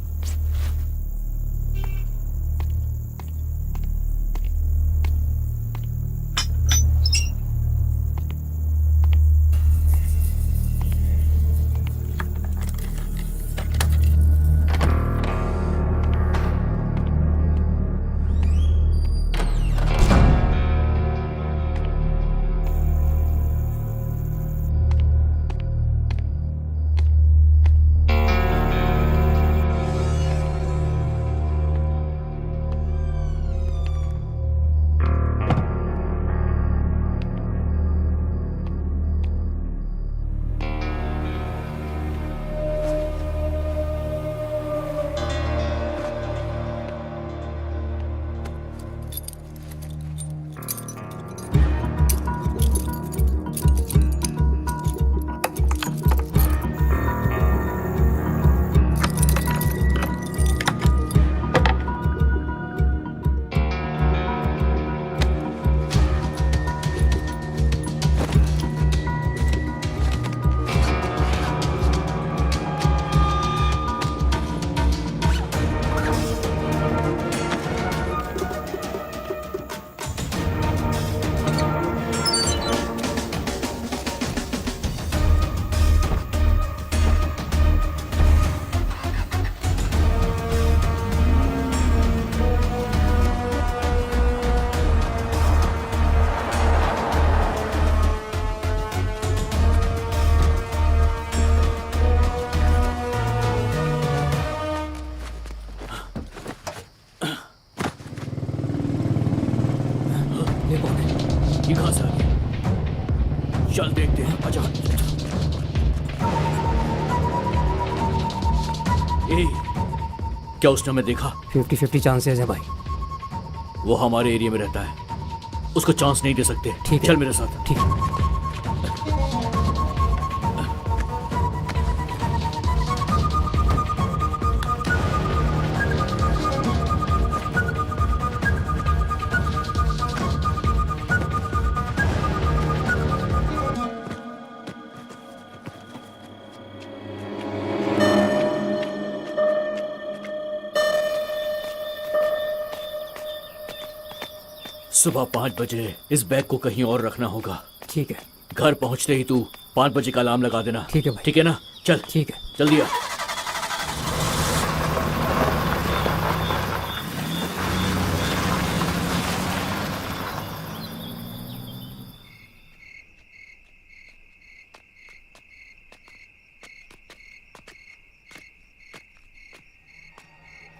ए, क्या उसने हमें देखा? 50-50 चांसेस है भाई। वो हमारे एरिया में रहता है, उसको चांस नहीं दे सकते। ठीक है। चल मेरे साथ। ठीक है। सुबह 5 बजे इस बैग को कहीं और रखना होगा। ठीक है। घर पहुंचते ही तू 5 बजे का अलार्म लगा देना। ठीक है भाई। ठीक है ना? चल। ठीक है। जल्दी आ।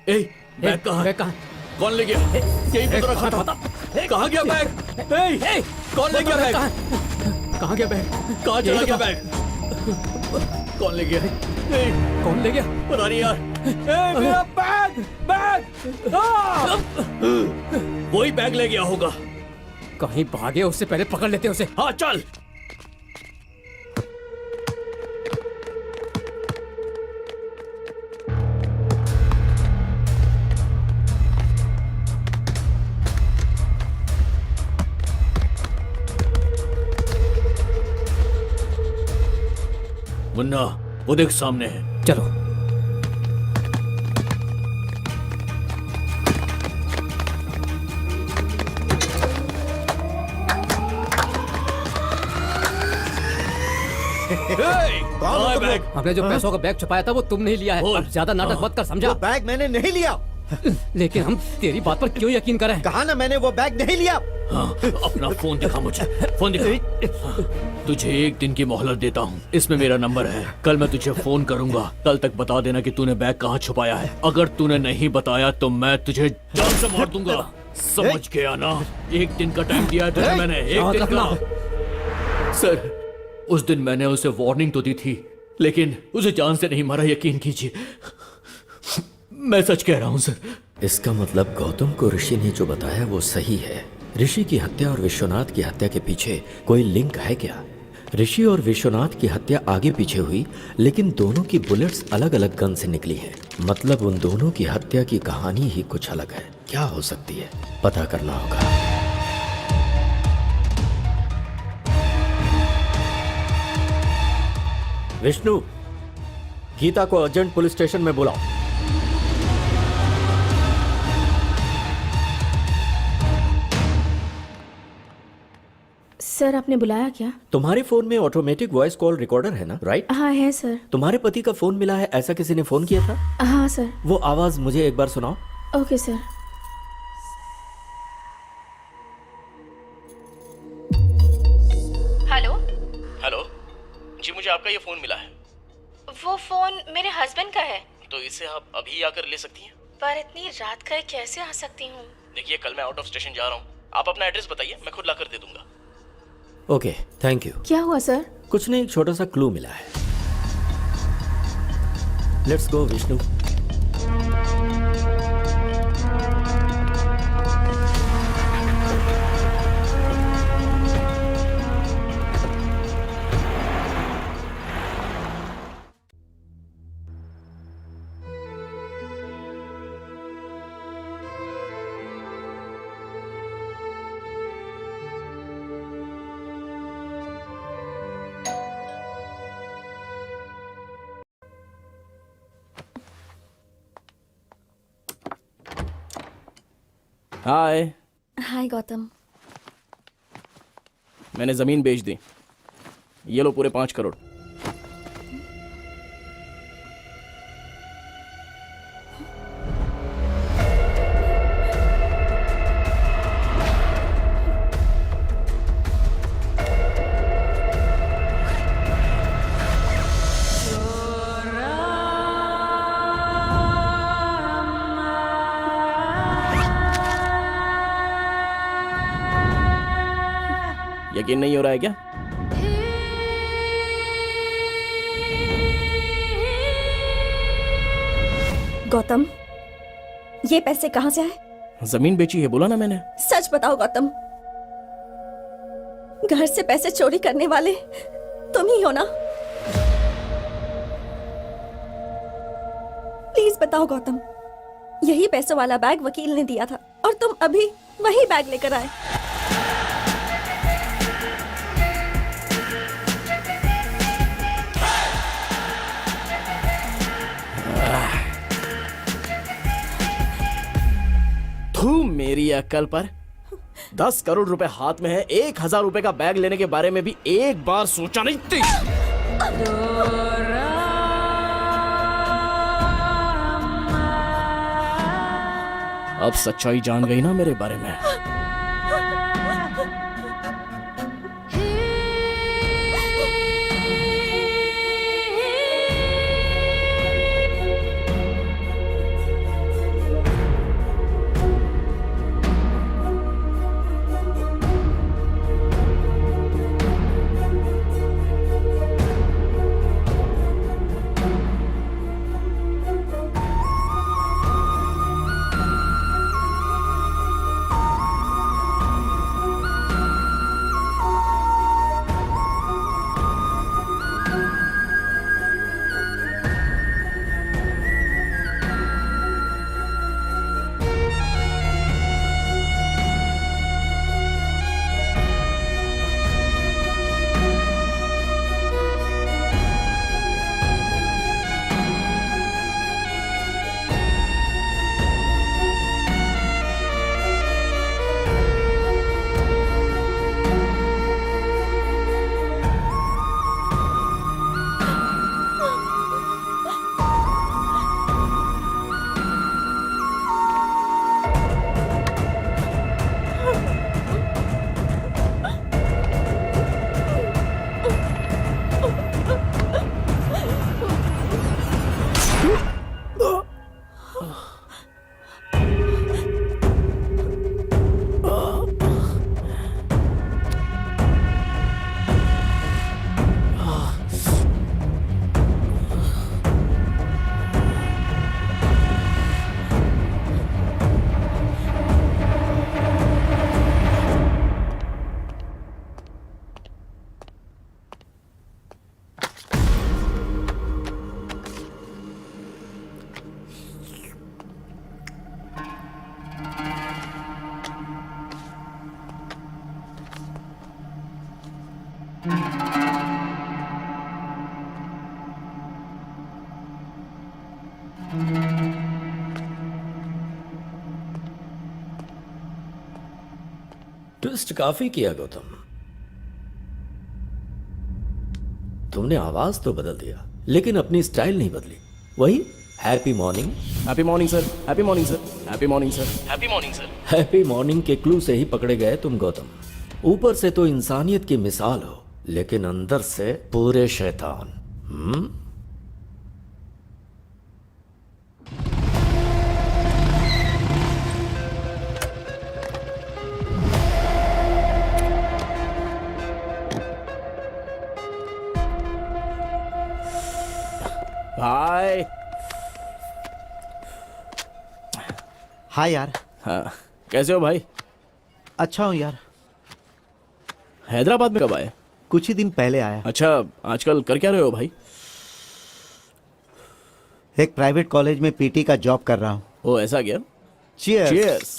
ए, बैग कहाँ? बैग कहाँ? कौन ले गया? यहीं पे तो रखा था। कहाँ गया बैग? ए, कौन ले गया बैग? कहाँ गया बैग? कहाँ चला गया बैग? कौन ले गया? कौन ले गया? पता नहीं यार। मेरा बैग! बैग! वही बैग ले गया होगा। कहीं भागे, उससे पहले पकड़ लेते उसे। हाँ चल। मुन्ना, वो देख सामने है। चलो। कहाँ है बैग? हमने जो पैसों का बैग छुपाया था वो तुमने ही लिया है। अब ज्यादा नाटक मत कर, समझा? बैग मैंने नहीं लिया। लेकिन हम तेरी बात पर क्यों यकीन करें? कहा ना मैंने वो बैग नहीं लिया। हाँ, अपना फोन दिखा मुझे। फोन दिखा। तुझे 1 दिन की मोहलत देता हूँ। इसमें मेरा नंबर है। कल मैं तुझे फोन करूंगा। कल तक बता देना कि तूने बैग कहाँ छुपाया है। अगर तूने नहीं बताया तो मैं तुझे जान से मार दूंगा। समझ गया ना? 1 दिन का टाइम दिया है तुझे मैंने। 1 दिन का। सर, उस दिन मैंने उसे वार्निंग तो दी थी, लेकिन उसे जान से नहीं मारा। यकीन कीजिए, मैं सच कह रहा हूँ सर। इसका मतलब गौतम को ऋषि ने जो बताया वो सही है। ऋषि की हत्या और विश्वनाथ की हत्या के पीछे कोई लिंक है क्या? ऋषि और विश्वनाथ की हत्या आगे पीछे हुई, लेकिन दोनों की बुलेट्स अलग अलग गन से निकली हैं। मतलब उन दोनों की हत्या की कहानी ही कुछ अलग है। क्या हो सकती है, पता करना होगा। विष्णु, गीता को अर्जेंट पुलिस स्टेशन में बुलाओ। सर, आपने बुलाया क्या? तुम्हारे फोन में ऑटोमेटिक वॉइस कॉल रिकॉर्डर है ना? राइट? हाँ है सर। तुम्हारे पति का फोन मिला है, ऐसा किसी ने फोन किया था? हाँ सर। वो आवाज मुझे एक बार सुनाओ। Okay sir. हेलो। हेलो जी, मुझे आपका ये फोन मिला है। वो फोन मेरे हस्बैंड का है। तो इसे आप अभी आकर ले सकती हैं? पर इतनी रात का कैसे आ सकती हूँ? देखिए, कल मैं आउट ऑफ स्टेशन जा रहा हूँ। आप अपना एड्रेस बताइए, मैं खुद लाकर दे दूंगा। Okay, thank you. क्या हुआ सर? कुछ नहीं, एक छोटा सा क्लू मिला है। Let's go Vishnu. Hi. Hi Gautam. मैंने जमीन बेच दी। ये लो पूरे 5 करोड़। यकीन नहीं हो रहा है क्या? गौतम, ये पैसे कहाँ से आए? जमीन बेची है, बोला ना मैंने। सच बताओ गौतम, घर से पैसे चोरी करने वाले तुम ही हो ना? प्लीज बताओ गौतम, यही पैसों वाला बैग वकील ने दिया था और तुम अभी वही बैग लेकर आए। तू मेरी अक्ल पर 10 करोड़ रुपए हाथ में है, 1000 रुपए का बैग लेने के बारे में भी एक बार सोचा नहीं थी। अब सच्चाई जान गई ना मेरे बारे में। ट्विस्ट काफी किया गौतम। तुमने आवाज तो बदल दिया लेकिन अपनी स्टाइल नहीं बदली। वही happy morning. Happy morning sir, happy morning sir, happy morning sir, happy morning sir. Happy morning के क्लू से ही पकड़े गए तुम गौतम। ऊपर से तो इंसानियत की मिसाल हो लेकिन अंदर से पूरे शैतान। भाई। हाँ यार। हाँ, कैसे हो भाई? अच्छा हूँ यार। हैदराबाद में कब आए? कुछ ही दिन पहले आया। अच्छा, आजकल कर क्या रहे हो भाई? एक प्राइवेट कॉलेज में पीटी का जॉब कर रहा हूँ। ओ ऐसा क्या? चीयर्स। चीयर्स।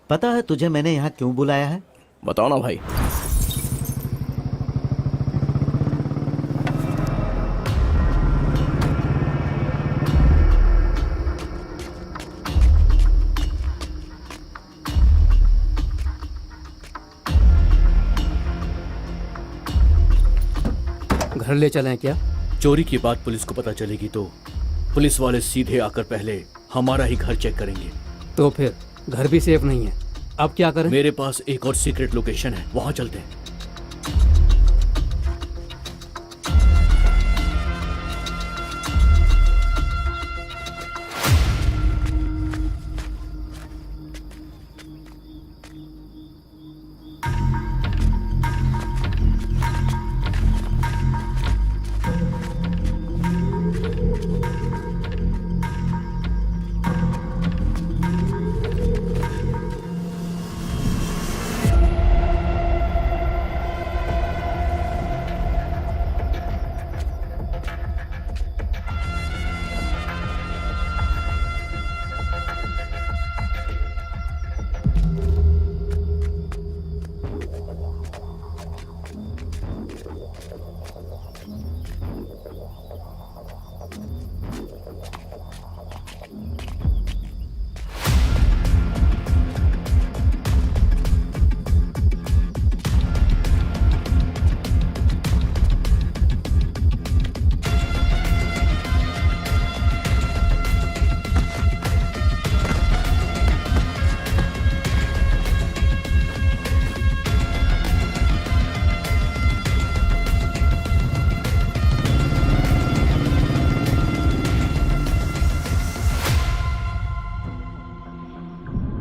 पता है तुझे मैंने यहाँ क्यों बुलाया है? बताओ ना भाई। घर ले चलें क्या? चोरी की बात पुलिस को पता चलेगी तो पुलिस वाले सीधे आकर पहले हमारा ही घर चेक करेंगे। तो फिर घर भी सेफ नहीं है, अब क्या करें? मेरे पास एक और सीक्रेट लोकेशन है, वहां चलते हैं।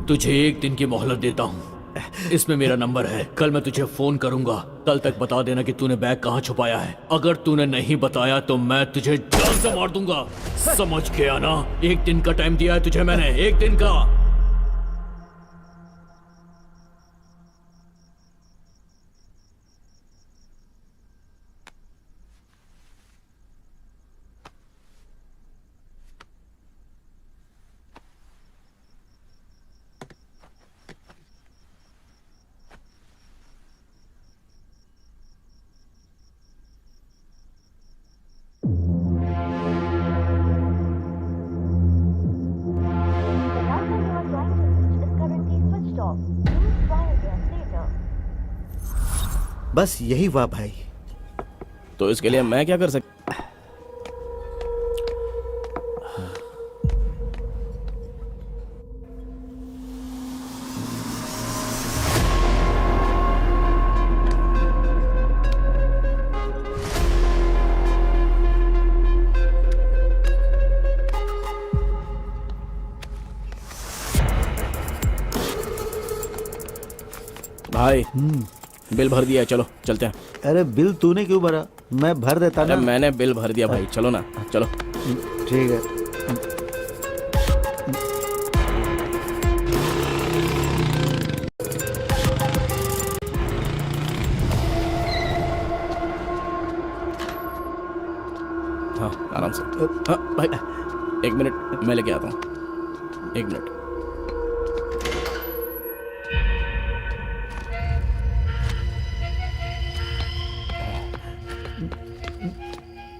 तुझे एक दिन की मोहलत देता हूँ, इसमें मेरा नंबर है। कल मैं तुझे फोन करूंगा, कल तक बता देना कि तूने बैग कहाँ छुपाया है। अगर तूने नहीं बताया तो मैं तुझे जान से मार दूंगा, समझ गया ना? एक दिन का टाइम दिया है तुझे मैंने, एक दिन का। बस यही हुआ भाई। तो इसके लिए मैं क्या कर सकता? भाई बिल भर दिया है, चलो चलते हैं। अरे बिल तूने क्यों भरा? मैं भर देता अरे ना। मैंने बिल भर दिया भाई, चलो ना, चलो। ठीक है। हाँ आराम से। हाँ भाई एक मिनट, मैं लेके आता हूँ, एक मिनट।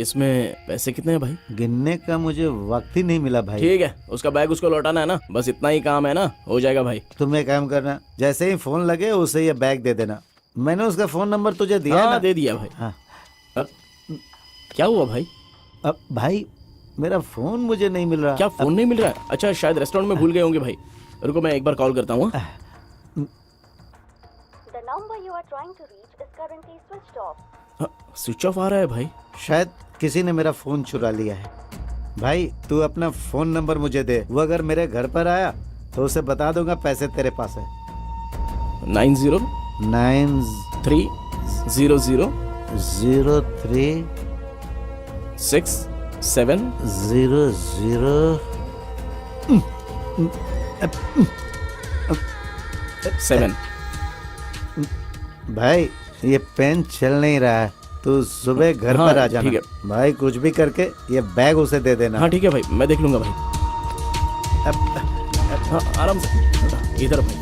इसमें पैसे कितने हैं भाई? गिनने का मुझे वक्त ही नहीं मिला भाई। ठीक है, उसका बैग उसको लौटाना है ना, बस इतना ही काम है ना, हो जाएगा भाई। तुम एक काम करना, जैसे ही फोन लगे उसे ये बैग दे देना। मैंने उसका फोन नंबर तुझे दिया हाँ, ना? दे दिया भाई। हाँ। क्या हुआ भाई? अब भाई मेरा फोन मुझे नहीं मिल रहा। क्या फोन नहीं मिल रहा है? अच्छा शायद रेस्टोरेंट में भूल गए होंगे भाई, रुको मैं एक बार कॉल करता हूँ। The number you are trying to reach is currently switched off. Switch off आ रहा है भाई। शायद किसी ने मेरा फोन चुरा लिया है। भाई तू अपना फोन नंबर मुझे दे, वो अगर मेरे घर पर आया तो उसे बता दूंगा पैसे तेरे पास है। 90 93 00 03 67 00 7। भाई ये पेन चल नहीं रहा है, तू सुबह घर हाँ, पर आ जाना। ठीक है भाई कुछ भी करके ये बैग उसे दे देना। हाँ ठीक है भाई, मैं देख लूंगा भाई। हाँ आराम से, इधर भाई।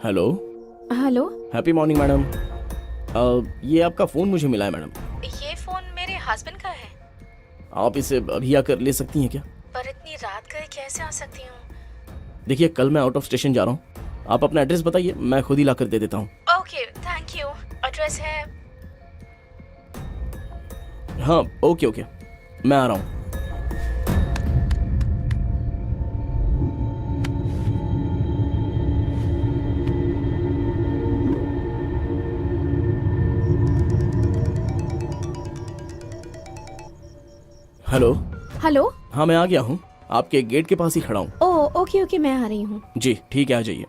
Hello hello, happy morning madam. ये आपका फ़ोन मुझे मिला है मैडम। ये फोन मेरे हस्बैंड का है। आप इसे अभी आकर ले सकती हैं क्या? पर इतनी रात गए कैसे आ सकती हूँ? देखिए कल मैं आउट ऑफ स्टेशन जा रहा हूँ, आप अपना एड्रेस बताइए, मैं खुद ही ला कर दे देता हूँ। Okay thank you. एड्रेस है। हाँ ओके ओके, मैं आ रहा हूँ। हेलो। हेलो। हाँ मैं आ गया हूँ, आपके गेट के पास ही खड़ा हूँ। ओ ओके ओके, मैं आ रही हूँ। जी ठीक है, आ जाइए।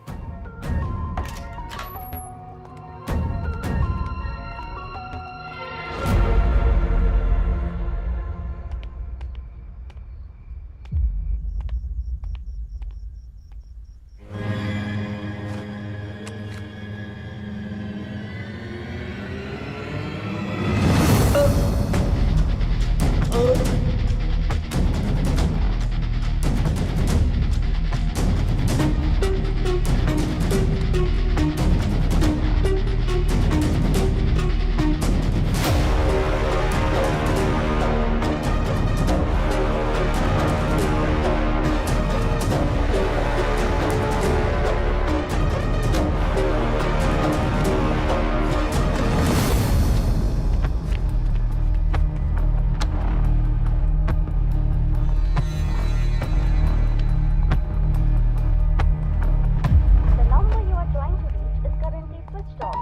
The number you are trying to reach is currently switched off.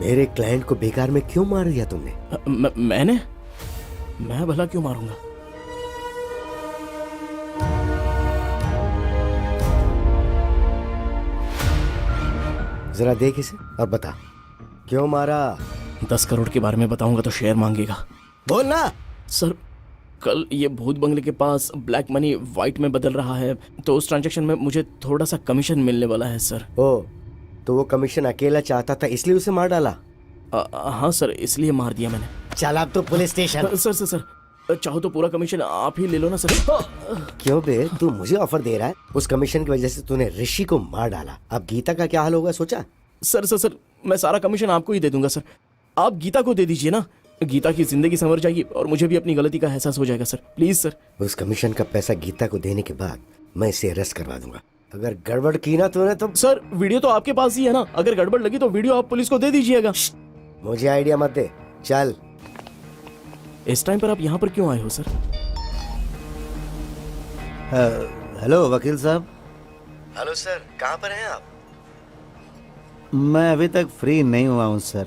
मेरे क्लाइंट को बेकार में क्यों मार दिया तुमने? मैं भला क्यों मारूंगा? जरा देख इसे और बता क्यों मारा। 10 करोड़ के बारे में बताऊंगा तो शेयर मांगेगा। बोलना। सर कल ये भूत बंगले के पास ब्लैक मनी वाइट में बदल रहा है, तो उस ट्रांजैक्शन में मुझे थोड़ा सा कमीशन मिलने वाला है सर। ओ, तो वो कमीशन अकेला चाहता था इसलिए उसे मार डाला? हाँ सर, इसलिए मार दिया मैंने। चल अब तो पुलिस स्टेशन। सर चाहो तो पूरा कमीशन आप ही ले लो ना सर। क्यों बे, तू मुझे ऑफर दे रहा है? उस कमीशन की वजह से तूने ऋषि को मार डाला, अब गीता का क्या हाल होगा सोचा? सर मैं सारा कमीशन आपको ही दे दूंगा सर, आप गीता को दे दीजिए ना। गीता की जिंदगी संवर जाएगी और मुझे भी अपनी गलती का एहसास हो जाएगा सर, प्लीज सर। उस कमीशन का पैसा गीता को देने के बाद मैं इसे अरेस्ट करवा दूंगा। अगर गड़बड़ की ना तूने तो। सर वीडियो तो आपके पास ही है ना, अगर गड़बड़ लगी तो वीडियो आप पुलिस को दे दीजिएगा। मुझे आइडिया मत दे, चल। इस टाइम पर आप यहाँ पर क्यों आए हो सर? हेलो वकील साहब। हेलो सर, कहाँ पर हैं आप? मैं अभी तक फ्री नहीं हुआ हूँ सर।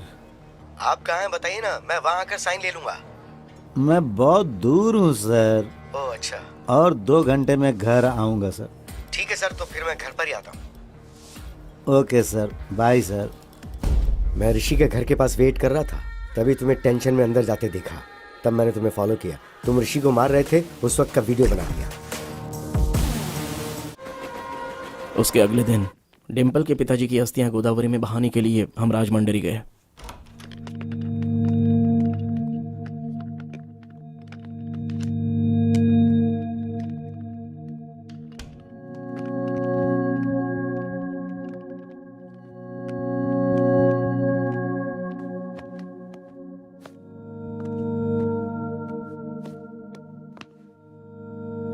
आप कहाँ हैं बताइए ना, मैं वहाँ आकर साइन ले लूंगा। मैं बहुत दूर हूँ सर। ओह अच्छा। और 2 घंटे में घर आऊँगा सर। ठीक है सर, तो फिर मैं घर पर ही आता हूँ। Okay sir, bye sir. मैं ऋषि के घर के पास वेट कर रहा था, तभी तुम्हें टेंशन में अंदर जाते देखा, तब मैंने तुम्हें फॉलो किया। तुम ऋषि को मार रहे थे, उस वक्त का वीडियो बना दिया। उसके अगले दिन डिम्पल के पिताजी की अस्थियां गोदावरी में बहाने के लिए हम राजमंडरी गए।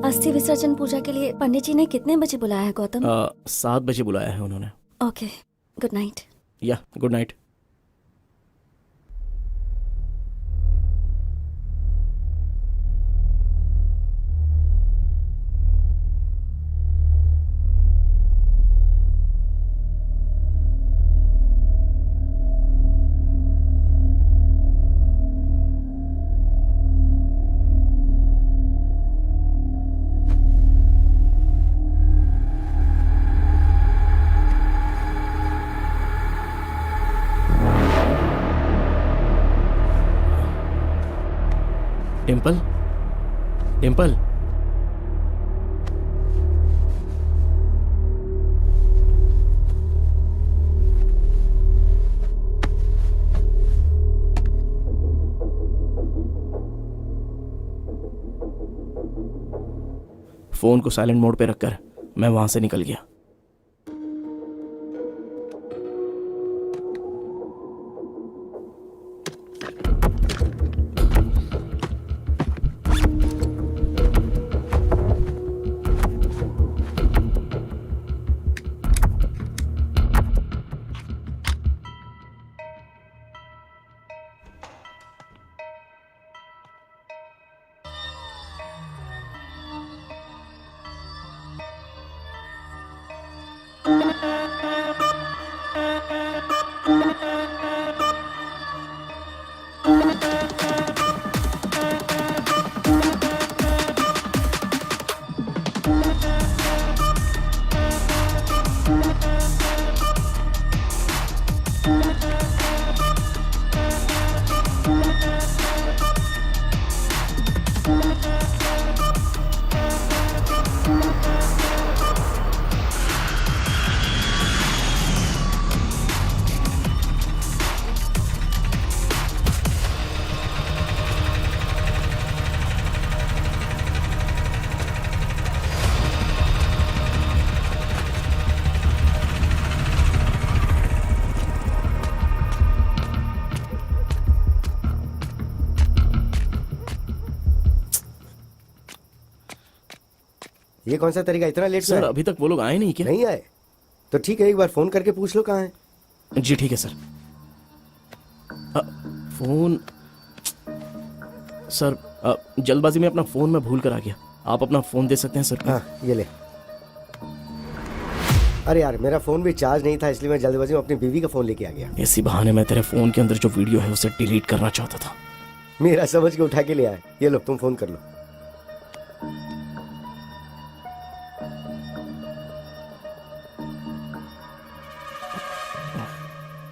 अस्थि विसर्जन पूजा के लिए पंडित जी ने कितने बजे बुलाया है गौतम? 7 बजे बुलाया है उन्होंने। Okay, good night. या good night. Dimple, Dimple, phone को साइलेंट मोड पे रखकर मैं वहां से निकल गया। ये कौन सा तरीका, इतना लेट सर अभी तक वो लोग आए नहीं क्या? नहीं आए? तो ठीक है, एक बार फोन करके पूछ लो कहाँ है। जी ठीक है सर। फोन सर, जल्दबाजी में अपना फोन मैं भूल कर आ गया। आप अपना फोन दे सकते हैं सर? हाँ ये ले। अरे यार मेरा फोन भी चार्ज नहीं था, इसलिए मैं जल्दबाजी में अपनी बीवी का फोन लेके आ गया। इसी बहाने मैं तेरे फोन के अंदर जो वीडियो है उसे डिलीट करना चाहता था। मेरा समझ के उठा के ले आए। ये लो तुम फोन कर लो।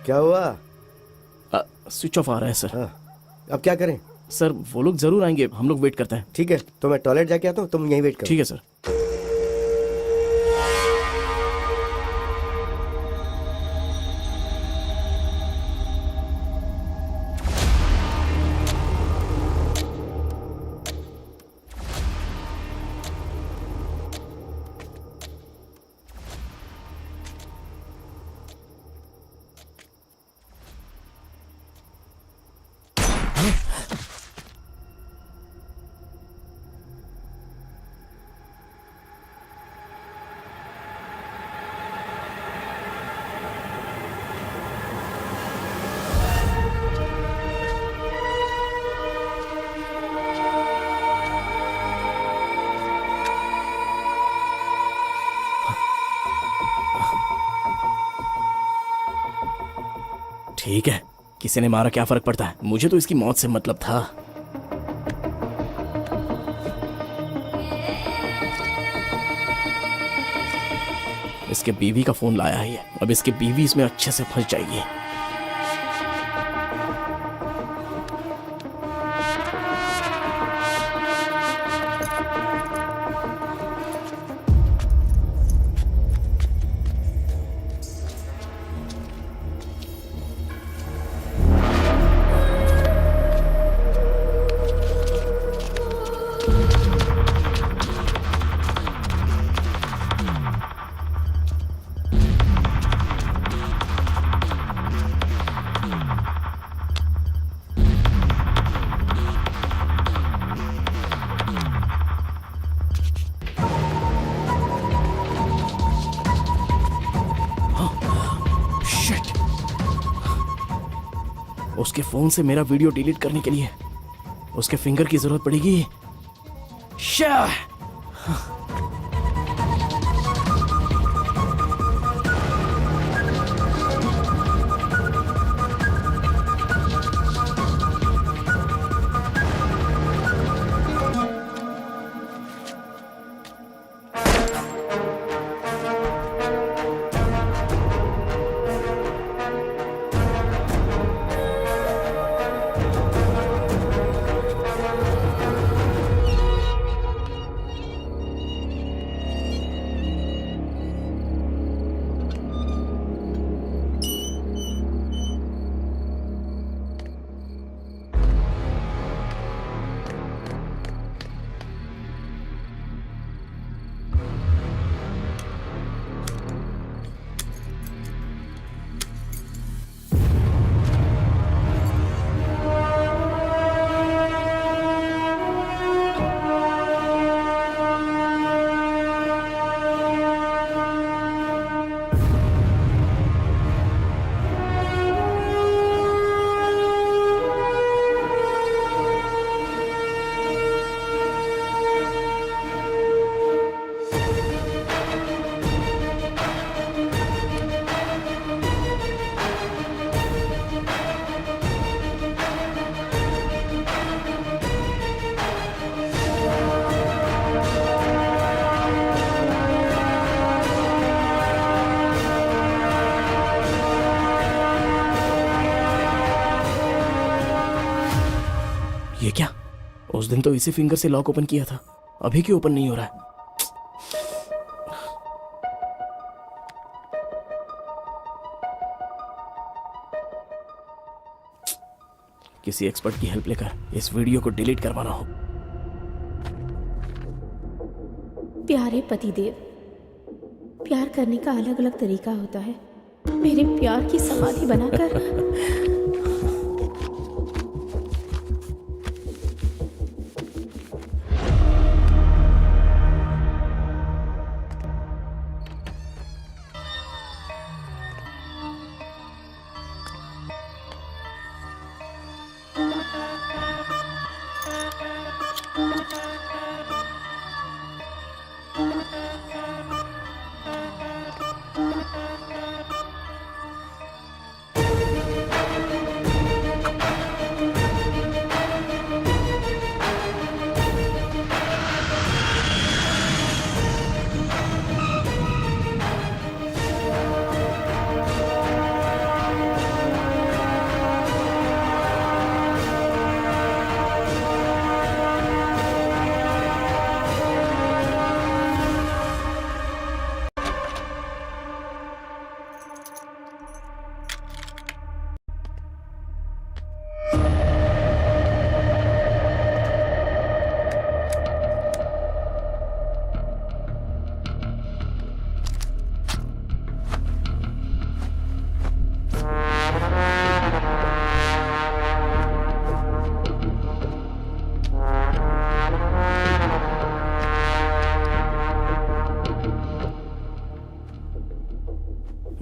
क्या हुआ? स्विच ऑफ आ रहा है सर। अब क्या करें? सर वो लोग जरूर आएंगे, हम लोग वेट करते हैं। ठीक है, तो मैं टॉयलेट जाके आता हूँ, तुम यहीं वेट करो। ठीक है सर। ठीक है, किसी ने मारा क्या फर्क पड़ता है, मुझे तो इसकी मौत से मतलब था। इसके बीवी का फोन लाया है, अब इसकी बीवी इसमें अच्छे से फंस जाएगी। उसके फोन से मेरा वीडियो डिलीट करने के लिए उसके फिंगर की जरूरत पड़ेगी। शाह! ये क्या? उस दिन तो इसी फिंगर से लॉक ओपन किया था, अभी क्यों ओपन नहीं हो रहा है? किसी एक्सपर्ट की हेल्प लेकर इस वीडियो को डिलीट करवाना हो। प्यारे पतिदेव, प्यार करने का अलग अलग तरीका होता है। मेरे प्यार की समाधि बनाकर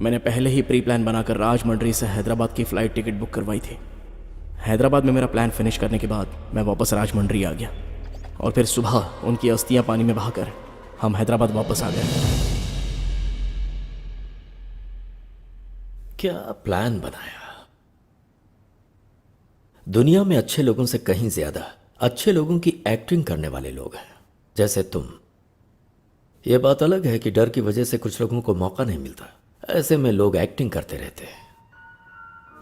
मैंने पहले ही प्री प्लान बनाकर राजमंड्री से हैदराबाद की फ़्लाइट टिकट बुक करवाई थी। हैदराबाद में मेरा प्लान फिनिश करने के बाद मैं वापस राजमंड्री आ गया और फिर सुबह उनकी अस्थियां पानी में बहाकर हम हैदराबाद वापस आ गए। क्या प्लान बनाया? दुनिया में अच्छे लोगों से कहीं ज्यादा अच्छे लोगों की एक्टिंग करने वाले लोग हैं, जैसे तुम। यह बात अलग है कि डर की वजह से कुछ लोगों को मौका नहीं मिलता, ऐसे में लोग एक्टिंग करते रहते हैं।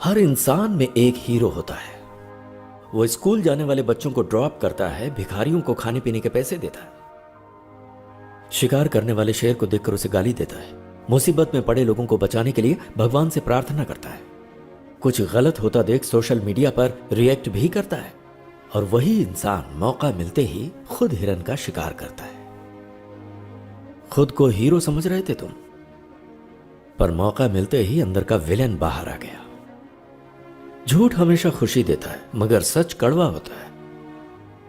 हर इंसान में एक हीरो होता है। वो स्कूल जाने वाले बच्चों को ड्रॉप करता है, भिखारियों को खाने पीने के पैसे देता है, शिकार करने वाले शेर को देखकर उसे गाली देता है, मुसीबत में पड़े लोगों को बचाने के लिए भगवान से प्रार्थना करता है, कुछ गलत होता देख सोशल मीडिया पर रिएक्ट भी करता है, और वही इंसान मौका मिलते ही खुद हिरन का शिकार करता है। खुद को हीरो समझ रहे थे तुम, पर मौका मिलते ही अंदर का विलेन बाहर आ गया। झूठ हमेशा खुशी देता है, मगर सच कड़वा होता है।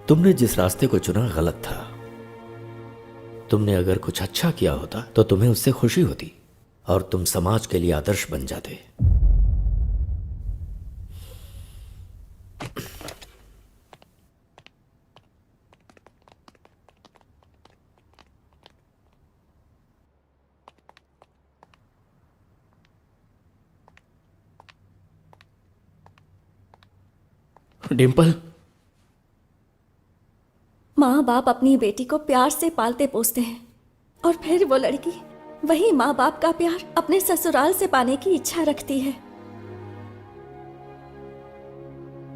तुमने जिस रास्ते को चुना गलत था। तुमने अगर कुछ अच्छा किया होता तो तुम्हें उससे खुशी होती और तुम समाज के लिए आदर्श बन जाते। डिम्पल, माँ बाप अपनी बेटी को प्यार से पालते पोसते हैं और फिर वो लड़की वही माँ बाप का प्यार अपने ससुराल से पाने की इच्छा रखती है,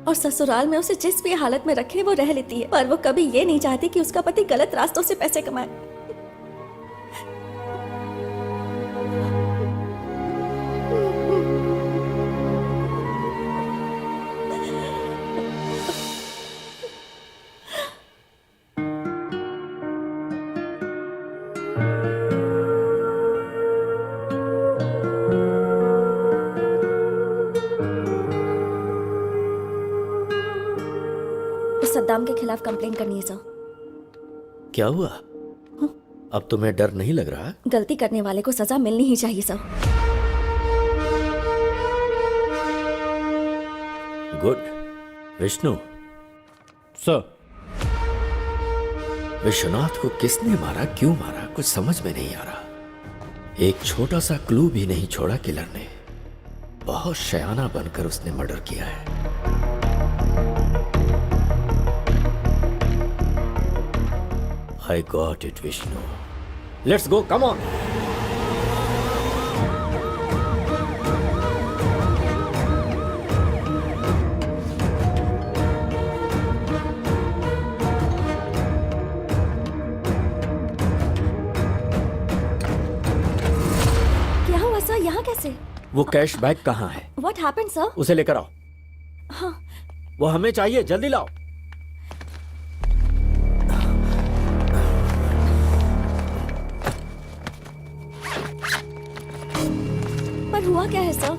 और ससुराल में उसे जिस भी हालत में रखे वो रह लेती है, पर वो कभी ये नहीं चाहती कि उसका पति गलत रास्तों से पैसे कमाए। सद्दाम के खिलाफ कंप्लेन करनी है सर। क्या हुआ? अब तुम्हें डर नहीं लग रहा? गलती करने वाले को सजा मिलनी ही चाहिए sir. Good. Vishnu sir, Vishwanath को किसने मारा, क्यों मारा, कुछ समझ में नहीं आ रहा। एक छोटा सा क्लू भी नहीं छोड़ा किलर ने। बहुत शयाना बनकर उसने मर्डर किया है। I got it, Vishnu. Let's go, come on. क्या हुआ सर, यहाँ कैसे? वो कैश बैग कहाँ है? What happened, sir? उसे लेकर आओ। हाँ। वो हमें चाहिए, जल्दी लाओ। पर हुआ क्या है सर?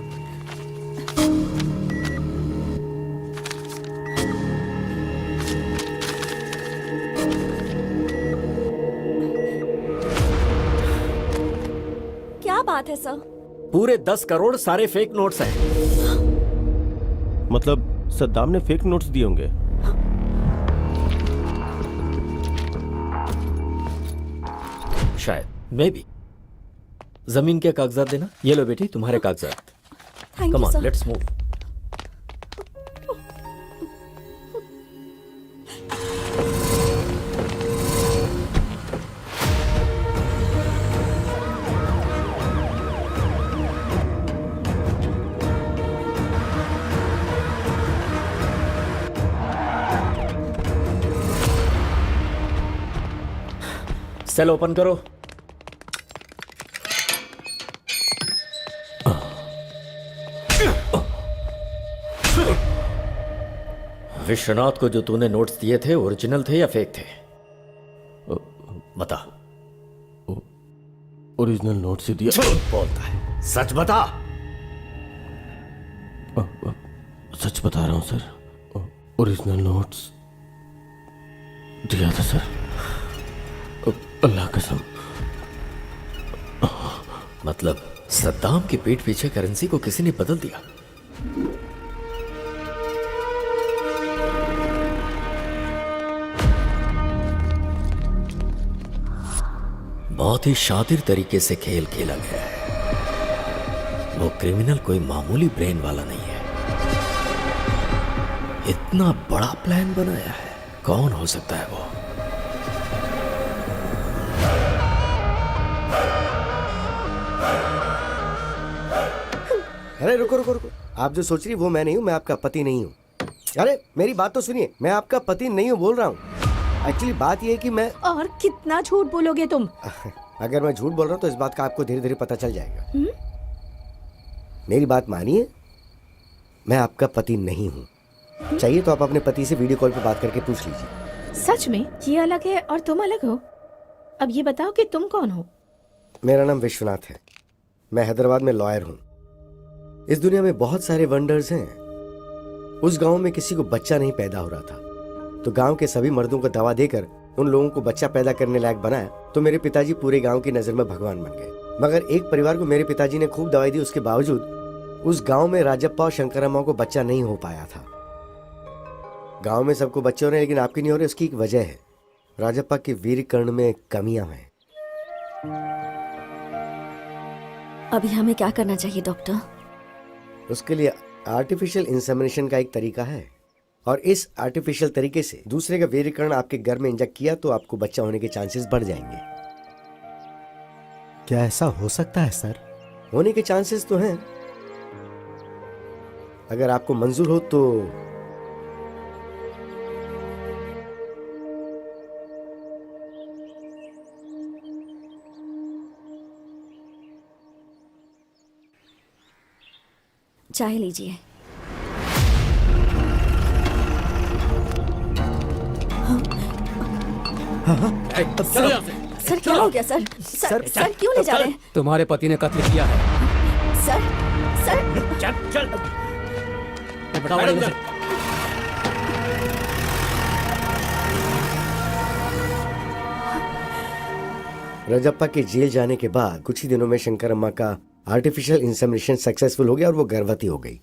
क्या बात है सर? पूरे 10 करोड़ सारे फेक नोट्स हैं। मतलब सद्दाम ने फेक नोट्स दिए होंगे। शायद, मे बी। जमीन के कागजात देना। ये लो बेटी, तुम्हारे कागजात। Thank come you on, sir. Let's move. Cell open करो। विश्वनाथ को जो तूने नोट्स दिए थे ओरिजिनल थे या फेक थे? बता। ओरिजिनल नोट्स ही दिया। झूठ बोलता है, सच बता। सच बता रहा हूं सर, ओरिजिनल नोट्स दिया था सर, अल्लाह कसम। मतलब सद्दाम की पीठ पीछे करेंसी को किसी ने बदल दिया। बहुत ही शातिर तरीके से खेल खेला गया है। वो क्रिमिनल कोई मामूली ब्रेन वाला नहीं है। इतना बड़ा प्लान बनाया है। कौन हो सकता है वो? अरे रुको रुको रुको, आप जो सोच रही वो मैं नहीं हूँ, मैं आपका पति नहीं हूँ। अरे मेरी बात तो सुनिए, मैं आपका पति नहीं हूँ बोल रहा हूँ। एक्चुअली बात ये है कि मैं और कितना झूठ बोलोगे तुम? अगर मैं झूठ बोल रहा हूँ तो इस बात का आपको धीरे धीरे पता चल जाएगा। मेरी बात मानिए, मैं आपका पति नहीं हूँ। चाहिए तो आप अपने पति से वीडियो कॉल पे बात करके पूछ लीजिए। सच में ये अलग है और तुम अलग हो? अब ये बताओ कि तुम कौन हो? मेरा नाम विश्वनाथ है। मैं हैदराबाद में लॉयर हूँ। इस दुनिया में बहुत सारे वंडर्स हैं। उस गांव में किसी को बच्चा नहीं पैदा हो रहा था, तो गांव के सभी मर्दों को दवा देकर उन लोगों को बच्चा पैदा करने लायक बनाया। तो मेरे पिताजी पूरे गांव की नजर में भगवान बन गए। मगर एक परिवार को मेरे पिताजी ने खूब दवाई दी, उसके बावजूद उस गांव में राजप्पा और शंकरम्मा को बच्चा नहीं हो पाया था। गांव में सबको बच्चे हो रहे हैं लेकिन आपकी नहीं हो रही। उसकी एक वजह है, राजप्पा के वीर कर्ण में कमियां हैं। अभी हमें क्या करना चाहिए डॉक्टर? उसके लिए आर्टिफिशियल इंसेमिनेशन का एक तरीका है, और इस आर्टिफिशियल तरीके से दूसरे का वीर्यकरण आपके घर में इंजेक्ट किया तो आपको बच्चा होने के चांसेस बढ़ जाएंगे। क्या ऐसा हो सकता है सर? होने के चांसेस तो हैं। अगर आपको मंजूर हो तो चाय लीजिए। सर क्या हो गया सर? सर क्यों ले जा रहे हैं? तुम्हारे पति ने कत्ल किया है। सर चल चल बताओ मुझे। रजप्पा के जेल जाने के बाद कुछ ही दिनों में शंकरम्मा का आर्टिफिशियल इंसेमिनेशन सक्सेसफुल हो गया और वो गर्भवती हो गई।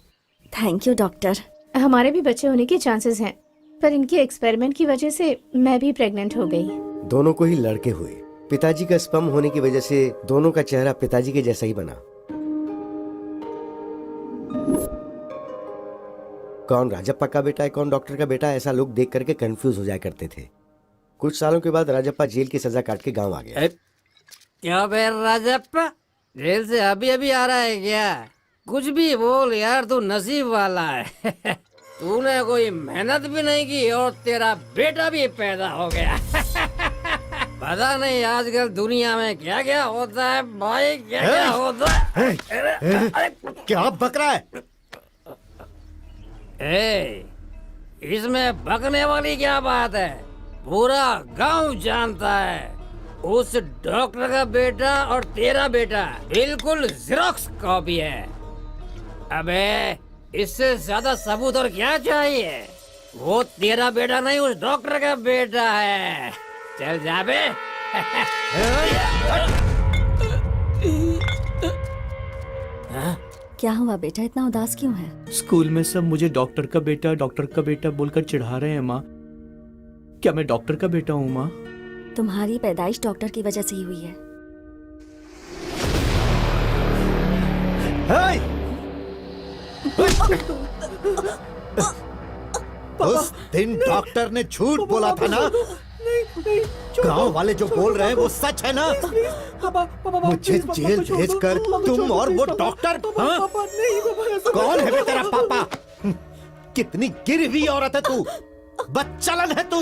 Thank you doctor. हमारे भी बच्चे होने के चांसेस हैं, पर इनके एक्सपेरिमेंट की वजह से मैं भी प्रेग्नेंट हो गई। दोनों को ही लड़के हुए। पिताजी का स्पर्म होने की वजह से दोनों का चेहरा पिताजी के जैसा ही बना। कौन राजप्पा का बेटा है, कौन डॉक्टर का बेटा है, ऐसा लोग देख करके कंफ्यूज हो जाया करते थे। कुछ सालों के बाद राजप्पा जेल की सजा काट के गांव आ गया। क्या बे राजप्पा, जेल से अभी अभी आ रहा है क्या? कुछ भी बोल यार, तू नसीब वाला है। तूने कोई मेहनत भी नहीं की और तेरा बेटा भी पैदा हो गया। पता नहीं आजकल दुनिया में क्या क्या होता है भाई, क्या क्या होता है। क्या बक रहा है? इसमें बकने वाली क्या बात है? पूरा गांव जानता है उस डॉक्टर का बेटा और तेरा बेटा बिल्कुल ज़ेरॉक्स कॉपी है। अबे इससे ज्यादा सबूत और क्या चाहिए? वो तेरा बेटा नहीं, उस डॉक्टर का बेटा है। चल जा बे। क्या हुआ बेटा, इतना उदास क्यों है? स्कूल में सब मुझे डॉक्टर का बेटा बोलकर चिढ़ा रहे हैं माँ। क्या मैं डॉक्टर का बेटा हूँ माँ? तुम्हारी पैदाइश डॉक्टर की वजह से ही हुई है। उस दिन डॉक्टर ने झूठ बोला था ना? गांव वाले जो बोल रहे हैं वो सच है ना? मुझे जेल भेजकर तुम और वो डॉक्टर, हाँ? कौन है बे तेरा पापा? कितनी गिरी हुई औरत है तू, बदचलन है तू।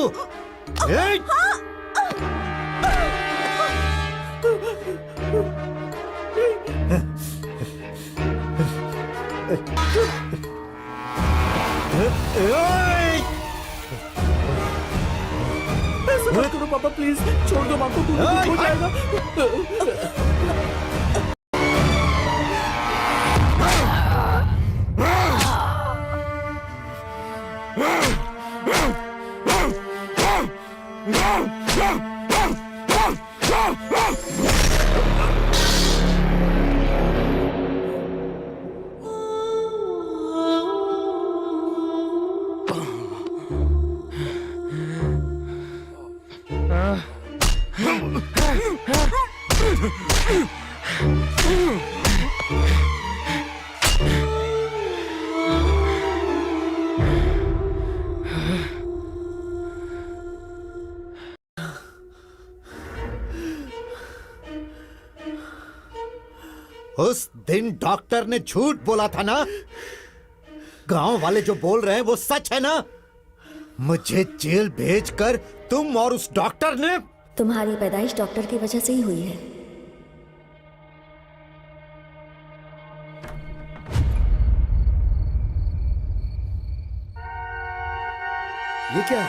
ऐसा मत करो पापा, प्लीज छोड़ दो माँ को, हो जाएगा। उस दिन डॉक्टर ने झूठ बोला था ना? गांव वाले जो बोल रहे हैं वो सच है ना? मुझे जेल भेजकर तुम और उस डॉक्टर ने... तुम्हारी पैदाइश डॉक्टर की वजह से ही हुई है। ये क्या?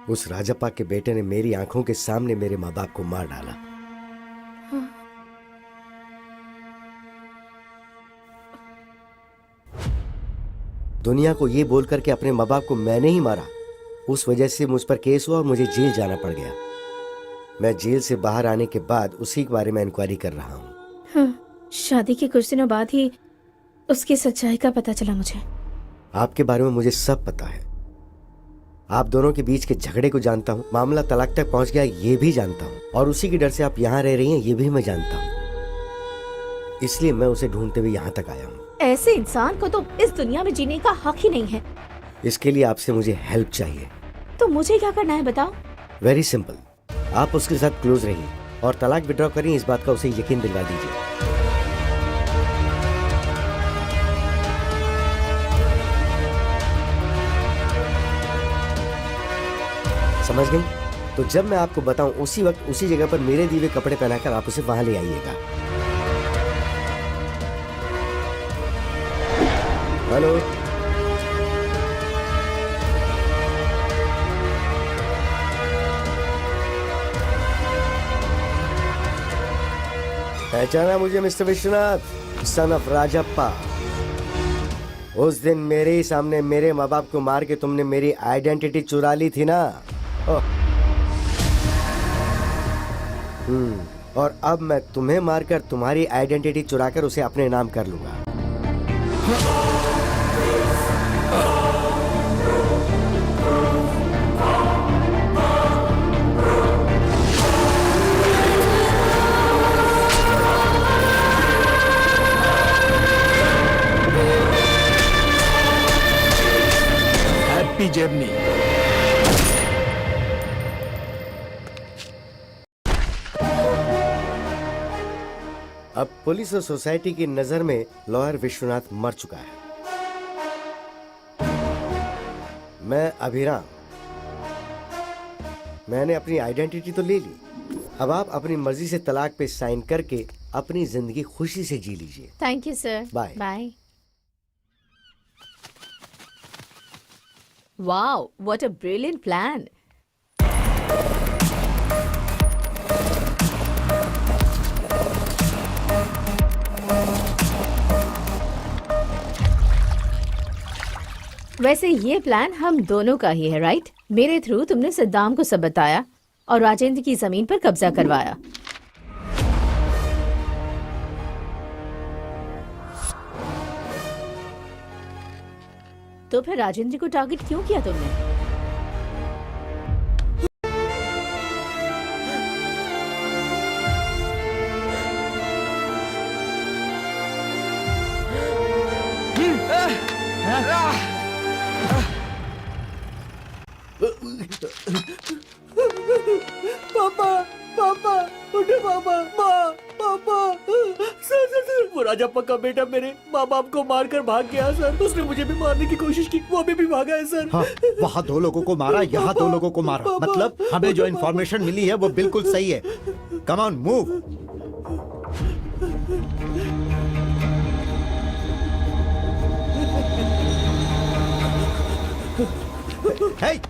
उस राजप्पा के बेटे ने मेरी आंखों के सामने मेरे माँ बाप को मार डाला। दुनिया को ये बोलकर के अपने माँ बाप को मैंने ही मारा, उस वजह से मुझ पर केस हुआ और मुझे जेल जाना पड़ गया। मैं जेल से बाहर आने के बाद उसी के बारे में इंक्वायरी कर रहा हूँ। हाँ, शादी के कुछ दिनों बाद ही उसकी सच्चाई का पता चला मुझे। आपके बारे में मुझे सब पता है। आप दोनों के बीच के झगड़े को जानता हूँ, मामला तलाक तक पहुंच गया ये भी जानता हूँ, और उसी के डर से आप यहाँ रह रही हैं ये भी मैं जानता हूँ। इसलिए मैं उसे ढूंढते हुए यहाँ तक आया हूँ। ऐसे इंसान को तो इस दुनिया में जीने का हक ही नहीं है। इसके लिए आपसे मुझे हेल्प चाहिए। तो मुझे क्या करना है बताओ? वेरी सिंपल, आप उसके साथ क्लोज रहिए और तलाक विड्रॉ करिए, इस बात का उसे यकीन दिलवा दीजिए। समझ गई? तो जब मैं आपको बताऊं उसी वक्त उसी जगह पर मेरे दिए हुए कपड़े पहनाकर आप उसे वहां ले आइएगा। हेलो, पहचाना मुझे mister Vishwanath, son of Rajappa? उस दिन मेरे ही सामने मेरे माँ बाप को मार के तुमने मेरी आइडेंटिटी चुरा ली थी ना? और अब मैं तुम्हें मारकर तुम्हारी आइडेंटिटी चुराकर उसे अपने नाम कर लूंगा। Happy journey. अब पुलिस और सोसाइटी की नजर में लॉयर विश्वनाथ मर चुका है। मैं अभिराम, मैंने अपनी आइडेंटिटी तो ले ली, अब आप अपनी मर्जी से तलाक पे साइन करके अपनी जिंदगी खुशी से जी लीजिए। Thank you sir. Bye bye. Wow, what a brilliant plan. वैसे ये प्लान हम दोनों का ही है, राइट? मेरे थ्रू तुमने सद्दाम को सब बताया और राजेंद्र की जमीन पर कब्जा करवाया। तो फिर राजेंद्र को टारगेट क्यों किया तुमने? पापा, पापा, उठो पापा, माँ, पापा, सर, सर, सर, वो राजप्पा का बेटा मेरे माँ बाप को मारकर भाग गया सर। उसने मुझे भी मारने की कोशिश की, वो अभी भी भागा है सर। हाँ, वहाँ 2 लोगों को मारा, यहाँ 2 लोगों को मारा। मतलब हमें जो इन्फॉर्मेशन मिली है वो बिल्कुल सही है। Come on, move.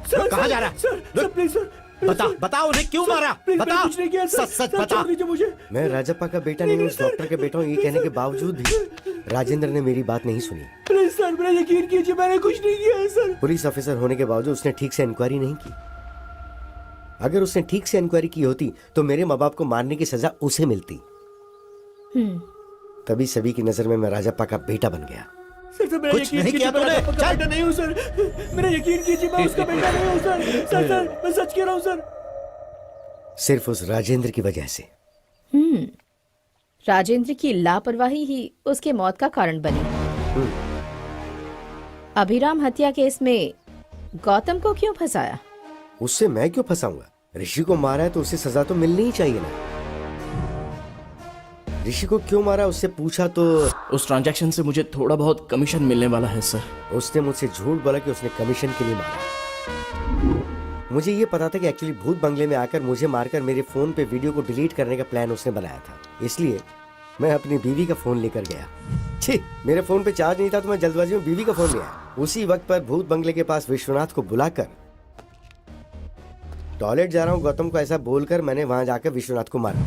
सर, कहाँ जा रहा है? सर, सर, प्लीज सर, बता उन्हें क्यों मारा? बता, कुछ नहीं किया सर, सच बता। मुझे। मैं राजप्पा का बेटा नहीं हूँ, उस डॉक्टर के बेटा हूँ। ये कहने के बावजूद भी राजेंद्र ने मेरी बात नहीं सुनी। प्लीज सर, मेरा यकीन कीजिए, मैंने कुछ नहीं किया है सर। पुलिस ऑफिसर होने के बावजूद उसने ठीक से इंक्वायरी नहीं की। अगर उसने ठीक से इंक्वायरी की होती तो मेरे माँ बाप को मारने की सजा उसे मिलती। तभी सभी की नजर में मैं राजप्पा का बेटा बन गया। सर मेरा कुछ यकीन नहीं कीजिए, किया मैं तूने। राजप्पा का बेटा नहीं हूँ सर। मेरा यकीन कीजिए, मैं उसका बेटा नहीं हूँ सर। सर मैं सच कह रहा हूँ सर। सिर्फ उस राजेंद्र की वजह से। राजेंद्र की लापरवाही ही उसके मौत का कारण बनी। अभिराम हत्या केस में गौतम को क्यों फंसाया? उससे मैं क्यों फंसाऊंगा? ऋषि को मारा है तो उसे सजा तो मिलनी ही चाहिए ना। ऋषि को क्यों मारा उससे पूछा तो उस ट्रांजैक्शन से मुझे थोड़ा बहुत कमीशन मिलने वाला है सर। उसने मुझसे झूठ बोला कि उसने कमीशन के लिए मारा। मुझे ये पता था कि एक्चुअली भूत बंगले में आकर मुझे मारकर मेरे फोन पे वीडियो को डिलीट करने का प्लान उसने बनाया था। इसलिए मैं अपनी बीवी का फोन लेकर गया। छी, मेरे फोन पे चार्ज नहीं था तो मैं जल्दबाजी में बीवी का फोन लिया। उसी वक्त पर भूत बंगले के पास विश्वनाथ को बुलाकर टॉयलेट जा रहा हूँ गौतम को ऐसा बोलकर मैंने वहां जाकर विश्वनाथ को मारा।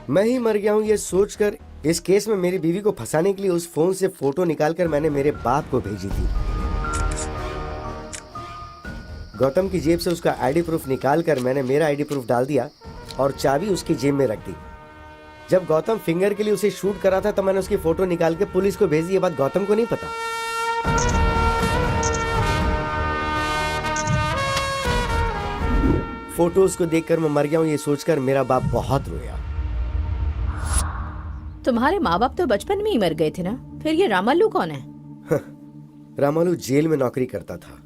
मैं ही मर गया हूँ ये सोचकर इस केस में मेरी बीवी को फंसाने के लिए उस फोन से फोटो निकालकर मैंने मेरे बाप को भेजी थी। गौतम की जेब से उसका आईडी प्रूफ निकालकर मैंने मेरा आईडी प्रूफ डाल दिया और चाबी उसकी जेब में रख दी। जब गौतम फिंगर के लिए उसे शूट करा था तब मैंने उसकी फोटो निकाल के पुलिस को भेज दी। ये बात गौतम को नहीं पता। फोटोज को देखकर मैं मर गया हूँ ये सोचकर मेरा बाप बहुत रोया। तुम्हारे माँ बाप तो बचपन में ही मर गए थे ना, फिर ये रामालू कौन है? रामालू जेल में नौकरी करता था।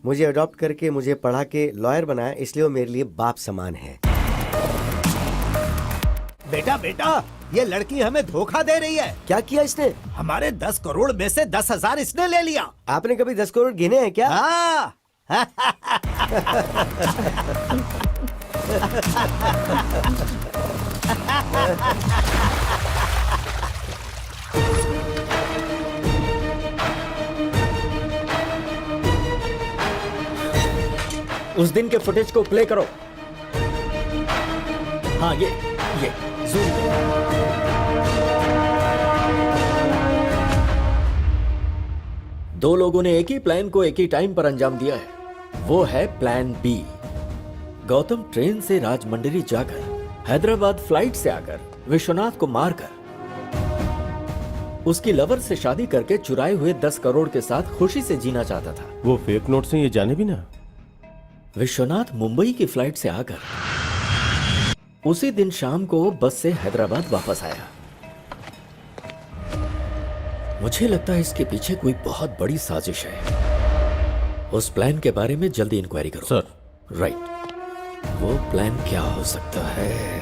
मुझे अडॉप्ट करके मुझे पढ़ा के लॉयर बनाया, इसलिए वो मेरे लिए बाप समान है। बेटा बेटा, ये लड़की हमें धोखा दे रही है। क्या किया इसने? हमारे 10 करोड़ में से 10,000 इसने ले लिया। आपने कभी 10 करोड़ गिने हैं क्या? हाँ। उस दिन के फुटेज को प्ले करो। हाँ ये जूम करो। दो लोगों ने एक ही प्लान को एक ही टाइम पर अंजाम दिया है। वो है प्लान बी। गौतम ट्रेन से राजमंड्री जाकर हैदराबाद फ्लाइट से आकर विश्वनाथ को मारकर उसकी लवर से शादी करके चुराए हुए 10 करोड़ के साथ खुशी से जीना चाहता था। वो फेक नोट से ये जाने भी ना। विश्वनाथ मुंबई की फ्लाइट से आकर उसी दिन शाम को बस से हैदराबाद वापस आया। मुझे लगता है इसके पीछे कोई बहुत बड़ी साजिश है। उस प्लान के बारे में जल्दी इंक्वायरी करो। सर। राइट, वो प्लान क्या हो सकता है?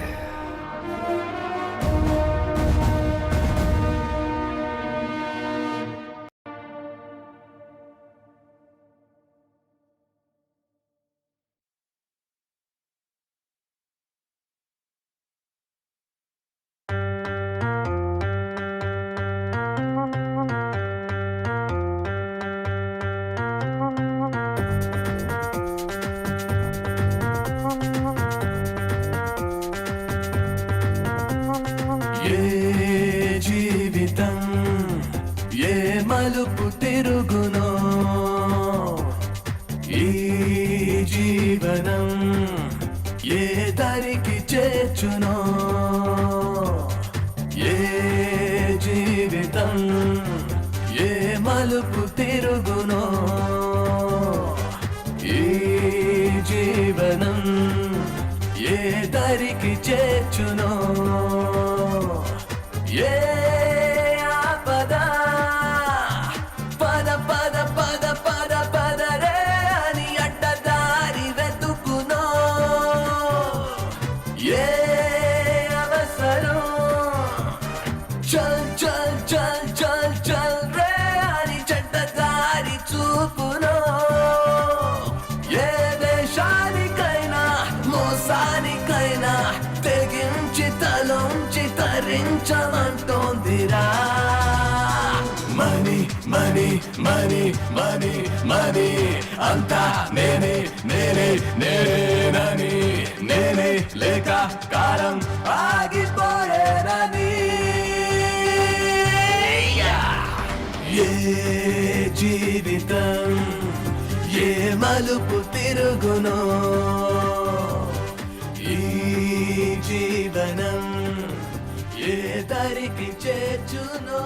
మలుపు తిరుగునో ఈ జీవనం ఏ దారికి చేర్చునో ఏ జీవితం ఏ మలుపు తిరుగునో ఈ జీవనం ఏ దారికి చేర్చునో ఏ తరించమంటోందిరా money money money money money అంతా నేనే నేనే నేనేనని నేనే లేక కాలం ఆగిపోయేనని ఏ జీవితం ఏ మలుపు తిరుగునో ఈ జీవనం ఏ దారికి చేర్చునో